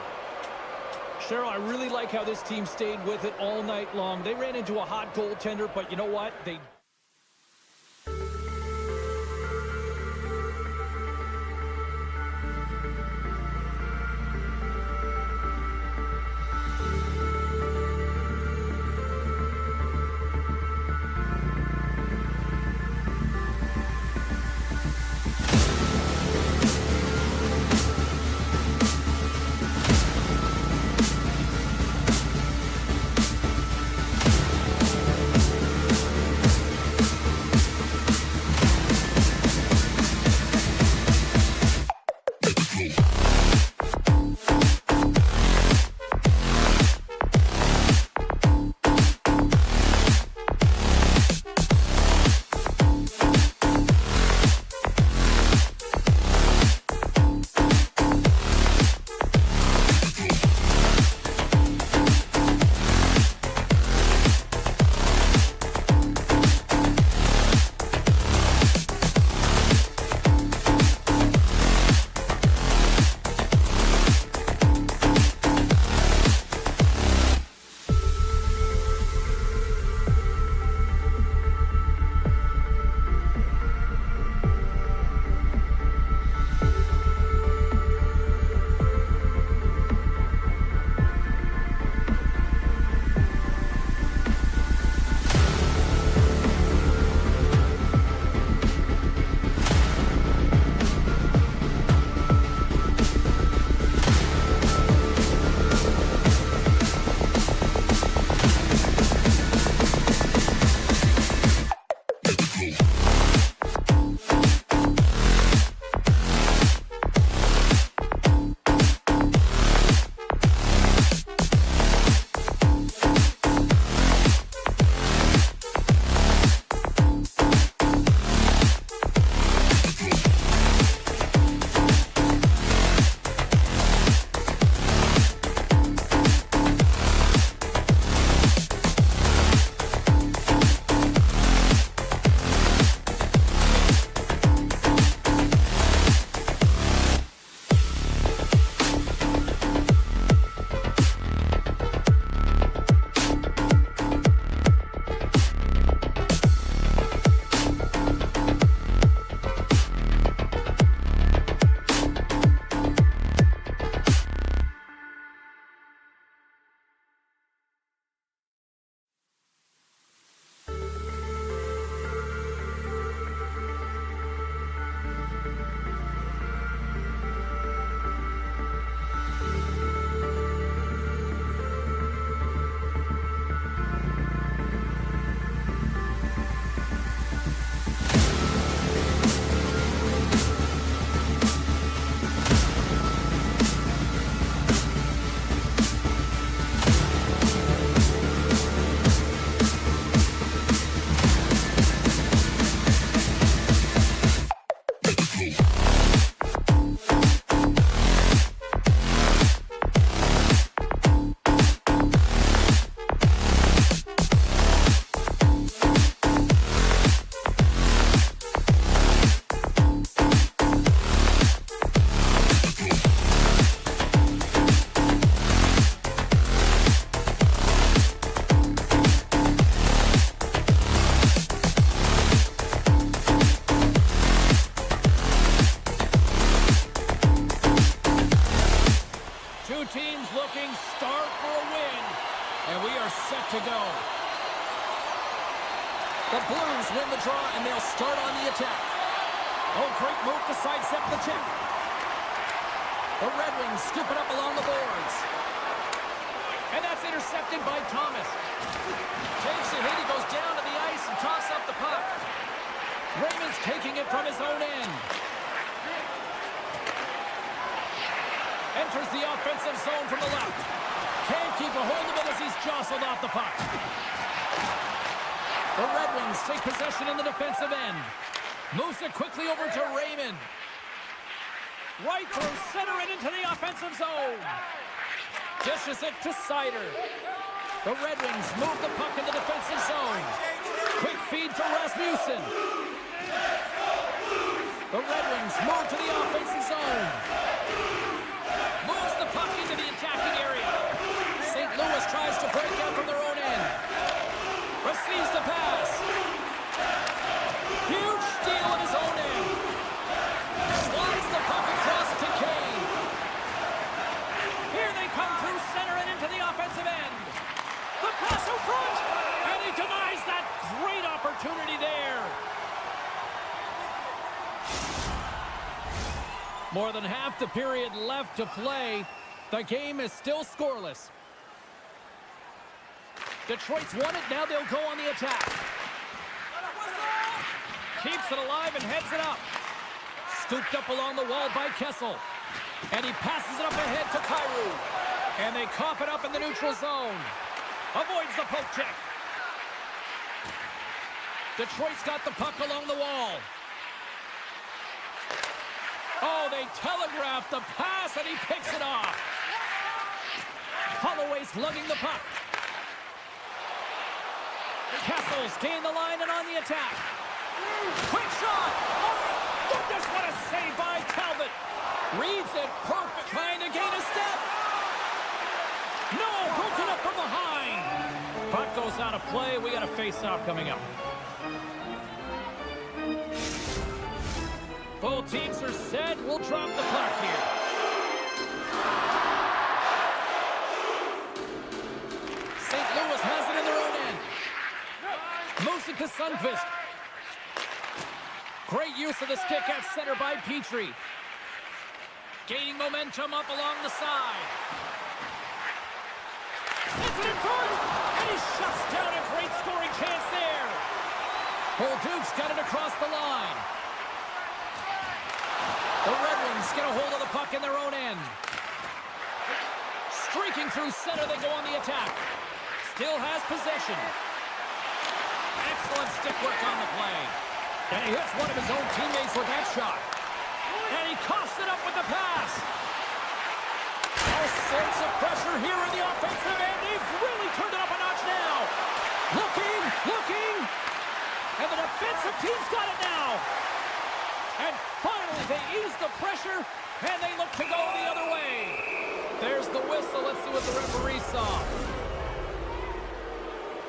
Cheryl, I really like how this team stayed with it all night long. They ran into a hot goaltender, but you know what? They The Blues win the draw, and they'll start on the attack. Oh, great move to sidestep the check. The Red Wings scoop it up along the boards. And that's intercepted by Thomas. Takes a hit, he goes down to the ice and tosses up the puck. Raymond's taking it from his own end. Enters the offensive zone from the left. Can't keep a hold of it as he's jostled off the puck. The Red Wings take possession in the defensive end. Moves it quickly over to Raymond. Right through center and into the offensive zone. Dishes it to Sider. The Red Wings move the puck in the defensive zone. Quick feed to Rasmussen. The Red Wings move to the offensive zone. Moves the puck into the attacking area. St. Louis tries to break out from their own end. Receives the pass. Huge steal at his own end. Slides the puck across to Kane. Here they come through center and into the offensive end. The pass in front. And he denies that great opportunity there. More than half the period left to play. The game is still scoreless. Detroit's won it. Now they'll go on the attack. Keeps it alive and heads it up. Scooped up along the wall by Kessel. And he passes it up ahead to Kyrou. And they cough it up in the neutral zone. Avoids the poke check. Detroit's got the puck along the wall. Oh, they telegraphed the pass, and he picks it off. Holloway's lugging the puck. Kessel's gained the line and on the attack. Quick shot! Oh, my goodness, what a save by Talbot! Reads it perfect, trying to gain a step. No, broken up from behind. Puck goes out of play. We got a face-off coming up. Both teams are set. We'll drop the puck here. St. Louis has it in their own end. Moves it to Sundqvist. Great use of the stick at center by Petrie. Gaining momentum up along the side. Sets it in front. And he shuts down a great scoring chance there. Bolduc's got it across the line. The Red Wings get a hold of the puck in their own end. Streaking through center, they go on the attack. Still has possession. Excellent stick work on the play. And he hits one of his own teammates with that shot. And he coughs it up with the pass. All sorts of pressure here in the offensive end. They've really turned it up a notch now. Looking. And the defensive team's got it now. And finally, they ease the pressure, and they look to go the other way. There's the whistle. Let's see what the referee saw.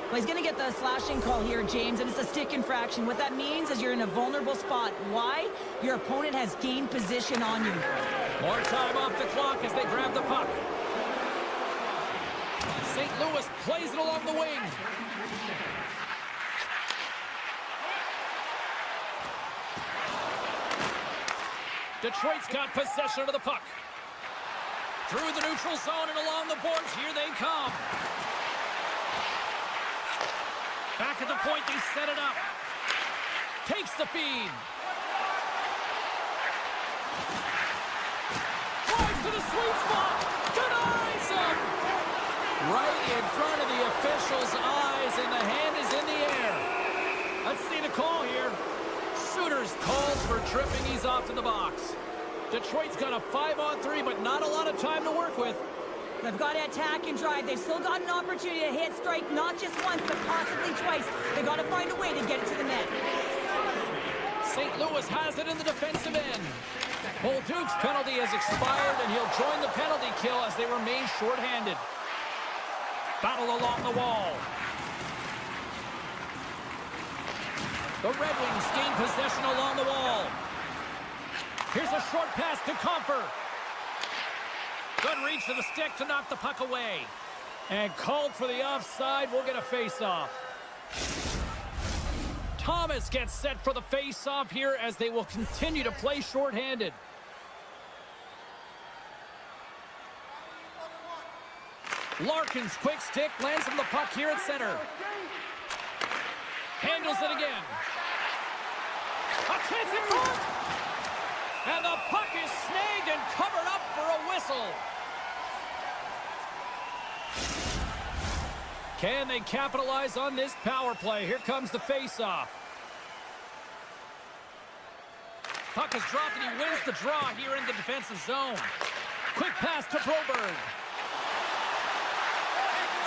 Well, he's going to get the slashing call here, James, and it's a stick infraction. What that means is you're in a vulnerable spot. Why? Your opponent has gained position on you. More time off the clock as they grab the puck. St. Louis plays it along the wing. Detroit's got possession of the puck. Through the neutral zone and along the boards, here they come. Back at the point, they set it up. Takes the feed. Drives to the sweet spot. Denies him. Right in front of the official's eyes, and the hand is in the air. Let's see the call here. Suter's called for tripping. He's off to the box. Detroit's got a 5-on-3, but not a lot of time to work with. They've got to attack and drive. They've still got an opportunity to hit strike, not just once, but possibly twice. They've got to find a way to get it to the net. St. Louis has it in the defensive end. Bolduc's penalty has expired, and he'll join the penalty kill as they remain shorthanded. Battle along the wall. The Red Wings gain possession along the wall. Here's a short pass to Comfer. Good reach to the stick to knock the puck away. And called for the offside. We'll get a face-off. Thomas gets set for the face-off here as they will continue to play shorthanded. Larkin's quick stick lands him the puck here at center. Handles it again. A chance in front! And the puck is snagged and covered up for a whistle. Can they capitalize on this power play? Here comes the face-off. Puck is dropped and he wins the draw here in the defensive zone. Quick pass to Broberg.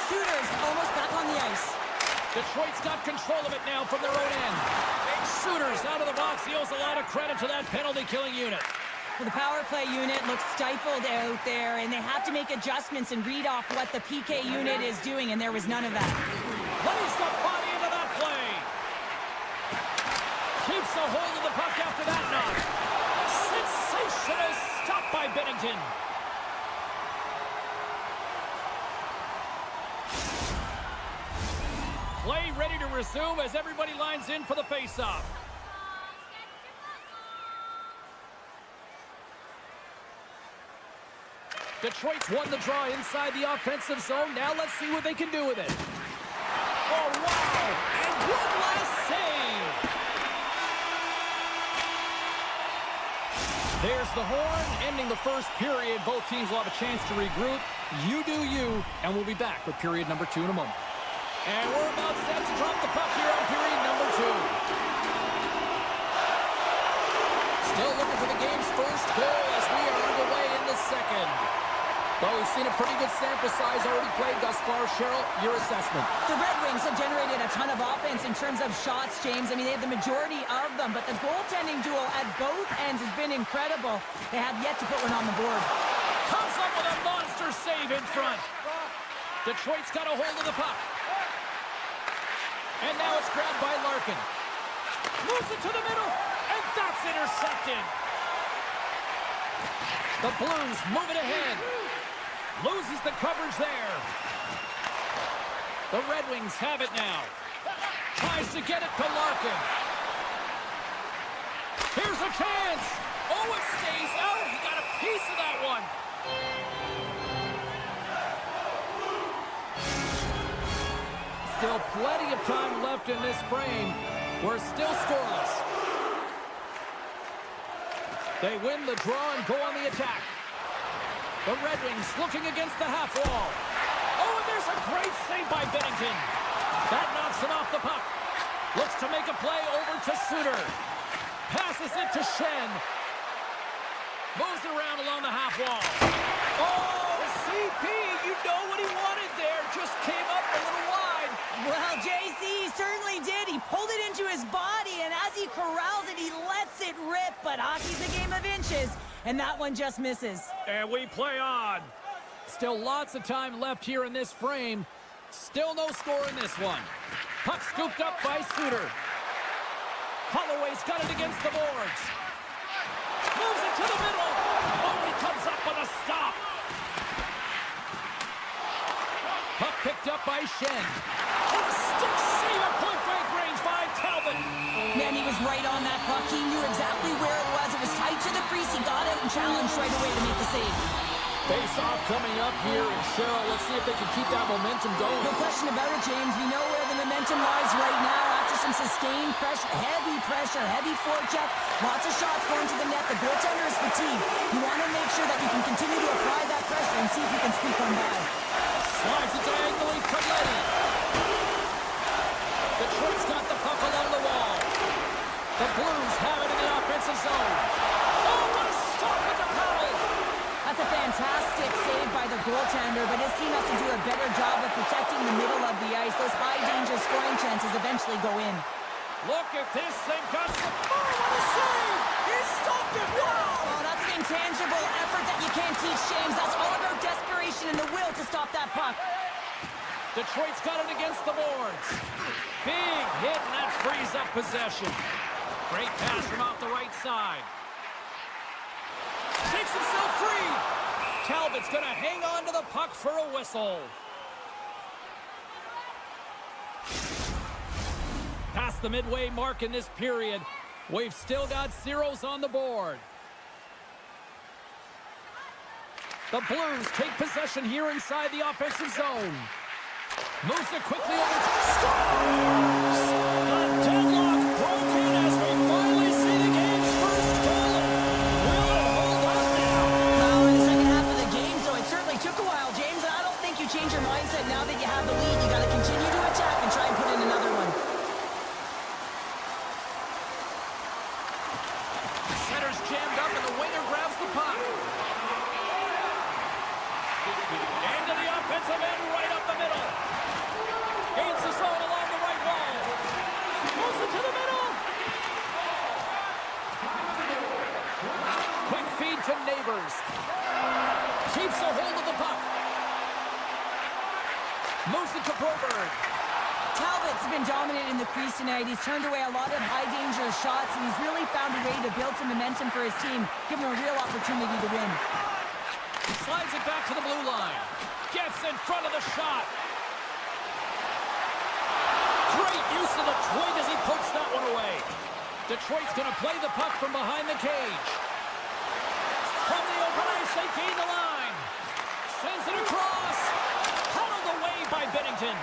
Suter's almost back on the ice. Detroit's got control of it now from their own end. Suter's out of the box. He owes a lot of credit to that penalty-killing unit. Well, the power play unit looks stifled out there, and they have to make adjustments and read off what the PK unit is doing, and there was none of that. Lays the body into that play. Keeps a hold of the puck after that knock. Sensational stop by Bennington. Play ready to resume as everybody lines in for the face-off. Detroit's won the draw inside the offensive zone. Now let's see what they can do with it. Oh, wow! And one last save! There's the horn, ending the first period. Both teams will have a chance to regroup. You do you, and we'll be back with period number 2 in a moment. And we're about set to drop the puck here on period number 2. Still looking for the game's first goal as we are underway in the second. Well, we've seen a pretty good sample size already played thus far. Cheryl, your assessment. The Red Wings have generated a ton of offense in terms of shots, James. I mean, they have the majority of them, but the goaltending duel at both ends has been incredible. They have yet to put one on the board. Comes up with a monster save in front. Detroit's got a hold of the puck. And now it's grabbed by Larkin. Moves it to the middle, and that's intercepted. The Blues move it ahead. Loses the coverage there. The Red Wings have it now. Tries to get it to Larkin. Here's a chance. Oh, it stays out. He got a piece of that one. Still plenty of time left in this frame. We're still scoreless. They win the draw and go on the attack. The Red Wings looking against the half wall. Oh, and there's a great save by Bennington. That knocks him off the puck. Looks to make a play over to Suter. Passes it to Shen. Moves it around along the half wall. Oh, CP, you know what he wanted there. Just came up a little wide. Well, JC certainly did. He pulled it into his body, and as he corrals it, he lets it rip. But hockey's a game of inches, and that one just misses. And we play on. Still lots of time left here in this frame. Still no score in this one. Puck scooped up by Suter. Holloway's got it against the boards. Moves it to the middle. Oh, he comes up with a stop. Puck picked up by Shen. And a stick save at point-blank range by Talbot. Man, he was right on that puck. He knew exactly where it was. It was tight to the crease. He got out and challenged right away to make the save. Face-off coming up here, and Cheryl, let's see if they can keep that momentum going. No question about it, James. We know where the momentum lies right now after some sustained pressure, heavy forecheck, lots of shots going to the net. The goaltender is fatigued. You want to make sure that you can continue to apply that pressure and see if you can squeak one by. Slides it diagonally from Letty. Detroit's got the puck along the wall. The Blues have it in the offensive zone. Oh, what a stop with the paddle! That's a fantastic save by the goaltender, but his team has to do a better job of protecting the middle of the ice. Those high-danger scoring chances eventually go in. Look at this. They've got some... Oh, what a save! He stopped it! Wow! Oh, that's an intangible effort that you can't teach, James. That's all about desperation and the will to stop that puck. Detroit's got it against the boards. Big hit, and that frees up possession. Great pass from off the right side. Takes himself free. Talbot's going to hang on to the puck for a whistle. Pass the midway mark in this period. We've still got zeros on the board. The Blues take possession here inside the offensive zone. Moves it quickly over. Scores! The deadlock broken as we finally see the game's first goal. Will it hold up now? Well, in the second half of the game, so it certainly took a while, James. And I don't think you change your mindset now that you have the lead. You got to continue to attack and try and put in another one. Center's jammed up and the winger grabs the puck. Into the offensive end, right up the middle. Gains the zone along the right wall. Moves it to the middle. Quick feed to Neighbors. Keeps a hold of the puck. Moves it to Broberg. Talbot's been dominant in the crease tonight. He's turned away a lot of high-danger shots, and he's really found a way to build some momentum for his team, give him a real opportunity to win. He slides it back to the blue line. Gets in front of the shot. Great use of the twig as he pokes that one away. Detroit's going to play the puck from behind the cage. From the open ice, they gain the line. Sends it across. Huddled away by Bennington.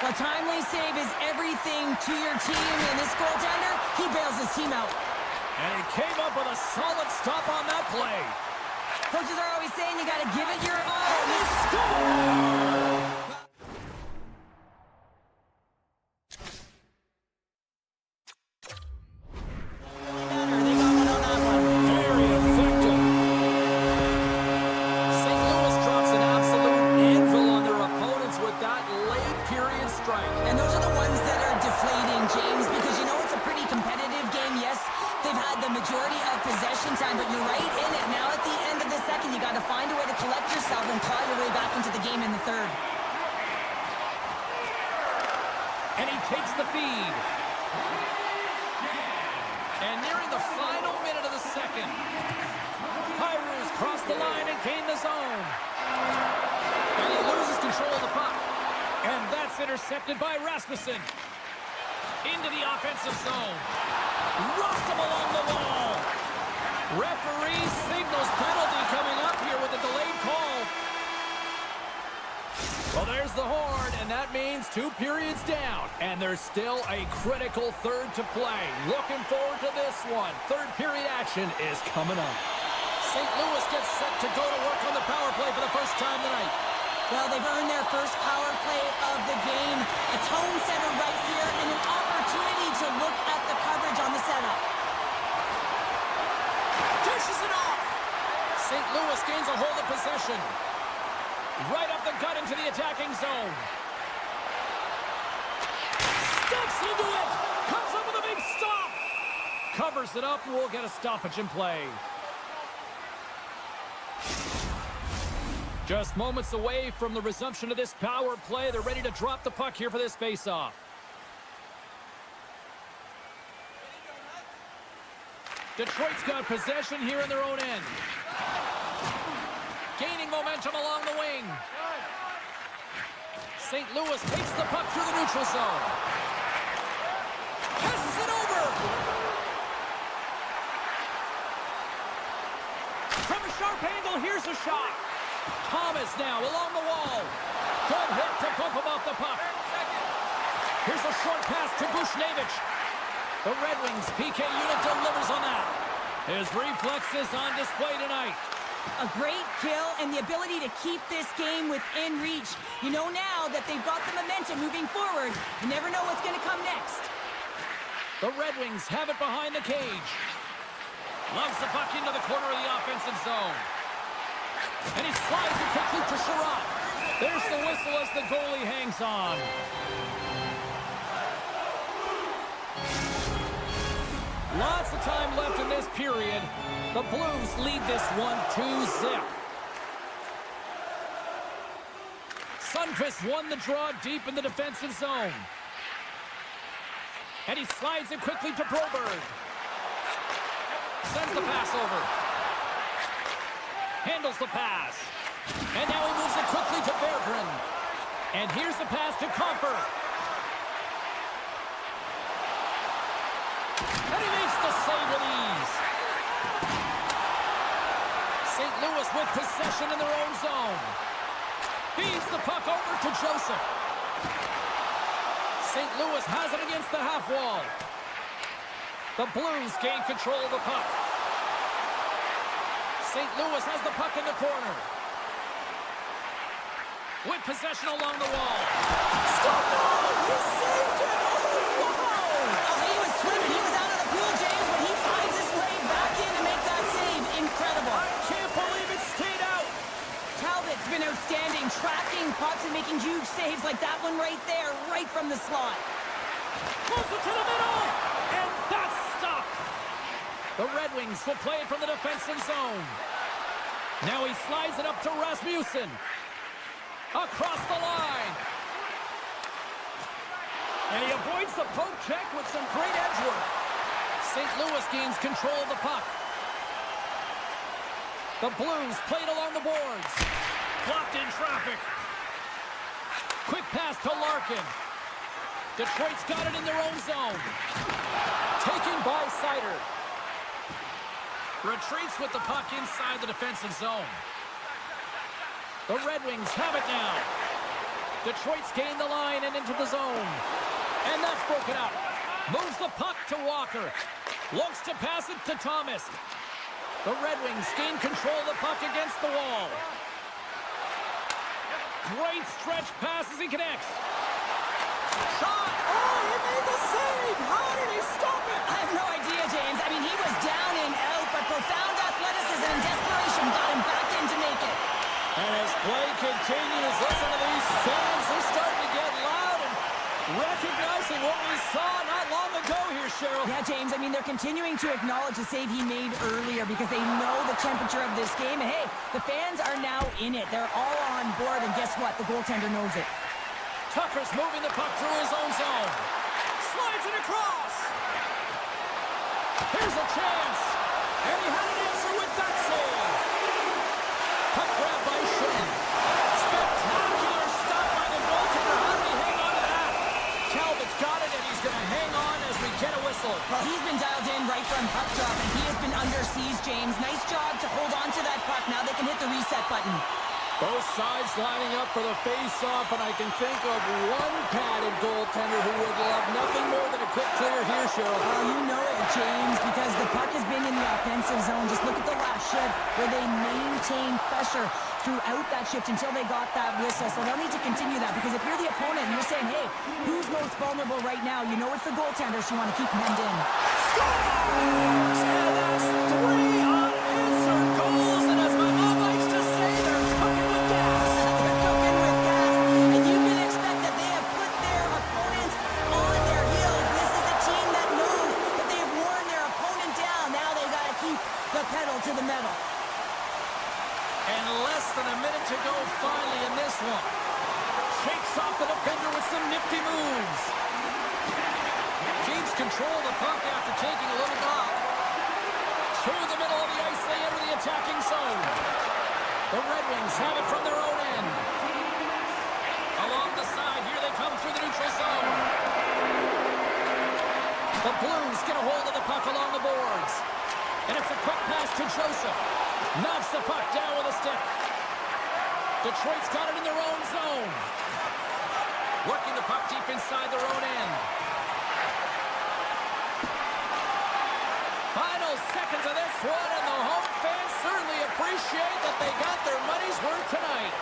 A timely save is everything to your team, and this goaltender, he bails his team out. And he came up with a solid stop on that play. Coaches are always saying you got to give it your all. And he scores! They got one on that one. Very effective. St. Louis drops an absolute anvil on their opponents with that late period strike. And those are the ones that are deflating, James, because you know it's a pretty competitive game. Yes, they've had the majority of possession time, but you're right in it. Now at the end of the second, you got to find a way to collect yourself and claw your way back into the game in the third. And he takes the feed. And nearing the final minute of the second, Kyrous crossed the line and gained the zone. And he loses control of the puck. And that's intercepted by Rasmussen. Into the offensive zone. Rocked him along the wall. Referee signals penalty coming up here with a delayed call. Well, there's the horn, and that means 2 periods down. And there's still a critical third to play. Looking forward to this one. Third period action is coming up. St. Louis gets set to go to work on the power play for the first time tonight. Well, they've earned their first power play of the game. A tone setter right here and an opportunity to look at the coverage on the setup. Dishes it off. St. Louis gains a hold of possession. Right up the gut into the attacking zone. Steps into it. Comes up with a big stop. Covers it up and we'll get a stoppage in play. Just moments away from the resumption of this power play. They're ready to drop the puck here for this faceoff. Detroit's got possession here in their own end. Gaining momentum along the wing. St. Louis takes the puck through the neutral zone. Passes it over. From a sharp angle, here's a shot. Thomas now along the wall. Good hit to bump him off the puck. Here's a short pass to Bushnevich. The Red Wings PK unit delivers on that. His reflexes on display tonight. A great kill and the ability to keep this game within reach. You know now that they've got the momentum moving forward. You never know what's going to come next. The Red Wings have it behind the cage. Loves the puck into the corner of the offensive zone. And he slides it quickly to Sherratt. There's the whistle as the goalie hangs on. Lots of time left in this period. The Blues lead this one 2-0. Sundqvist won the draw deep in the defensive zone. And he slides it quickly to Broberg. Sends the pass over. Handles the pass. And now he moves it quickly to Berggren. And here's the pass to Comfort. And he makes the save with ease. St. Louis with possession in their own zone. Feeds the puck over to Joseph. St. Louis has it against the half wall. The Blues gain control of the puck. St. Louis has the puck in the corner. With possession along the wall. Stop! No! He saved it! Oh, wow! Oh, he was swimming. He was out of the pool, James, but he finds his way back in to make that save. Incredible. I can't believe it stayed out. Talbot's been outstanding, tracking pucks and making huge saves like that one right there, right from the slot. Moves it to the middle, and that's stopped. The Red Wings will play it from the defensive zone. Now he slides it up to Rasmussen. Across the line. And he avoids the poke check with some great edge work. St. Louis gains control of the puck. The Blues played along the boards. Blocked in traffic. Quick pass to Larkin. Detroit's got it in their own zone. Taken by Sider. Retreats with the puck inside the defensive zone. The Red Wings have it now. Detroit's gained the line and into the zone. And that's broken up. Moves the puck to Walker. Looks to pass it to Thomas. The Red Wings gain control of the puck against the wall. Great stretch pass as he connects. Shot! Oh, he made the save! How did he stop it? I have no idea, James. I mean, he was down and out, but profound athleticism and desperation got him back in to make it. And as play continues, listen to these fans. They're starting to get loud and recognizing what we saw not long ago here, Cheryl. Yeah, James, I mean, they're continuing to acknowledge the save he made earlier because they know the temperature of this game. And, hey, the fans are now in it. They're all on board, and guess what? The goaltender knows it. Tucker's moving the puck through his own zone. Slides it across. Here's a chance. And he had an answer with that save. Puck grab by Shin. Spectacular stop by the goaltender. How did he hang on to that? Talbot's got it, and he's going to hang on as we get a whistle. Well, he's been dialed in right from puck drop, and he has been under siege, James. Nice job to hold on to that puck. Now they can hit the reset button. Both sides lining up for the face-off, and I can think of one padded goaltender who would love nothing more than a quick clear here, Cheryl. Oh, you know it, James, because the puck has been in the offensive zone. Just look at the last shift where they maintained pressure throughout that shift until they got that whistle. So they'll need to continue that, because if you're the opponent and you're saying, hey, who's most vulnerable right now? You know it's the goaltender, so you want to keep hemmed in. Scores! And that's 3 unanswered goals, and as my mom likes to say, they're cooking with gas. They're cooking with gas, and you can expect that they have put their opponents on their heels. This is a team that knows that they have worn their opponent down. Now they got to keep the pedal to the metal. And less than a minute to go finally in this one. Shakes off the defender with some nifty moves. Keeps control of the puck after taking a little knock. Through the middle of the ice, they enter the attacking zone. The Red Wings have it from their own end. Along the side, here they come through the neutral zone. The Blues get a hold of the puck along the boards. And it's a quick pass to Joseph. Knocks the puck down with a stick. Detroit's got it in their own zone. Working the puck deep inside their own end. Final seconds of this one, and the home fans certainly appreciate that they got their money's worth tonight.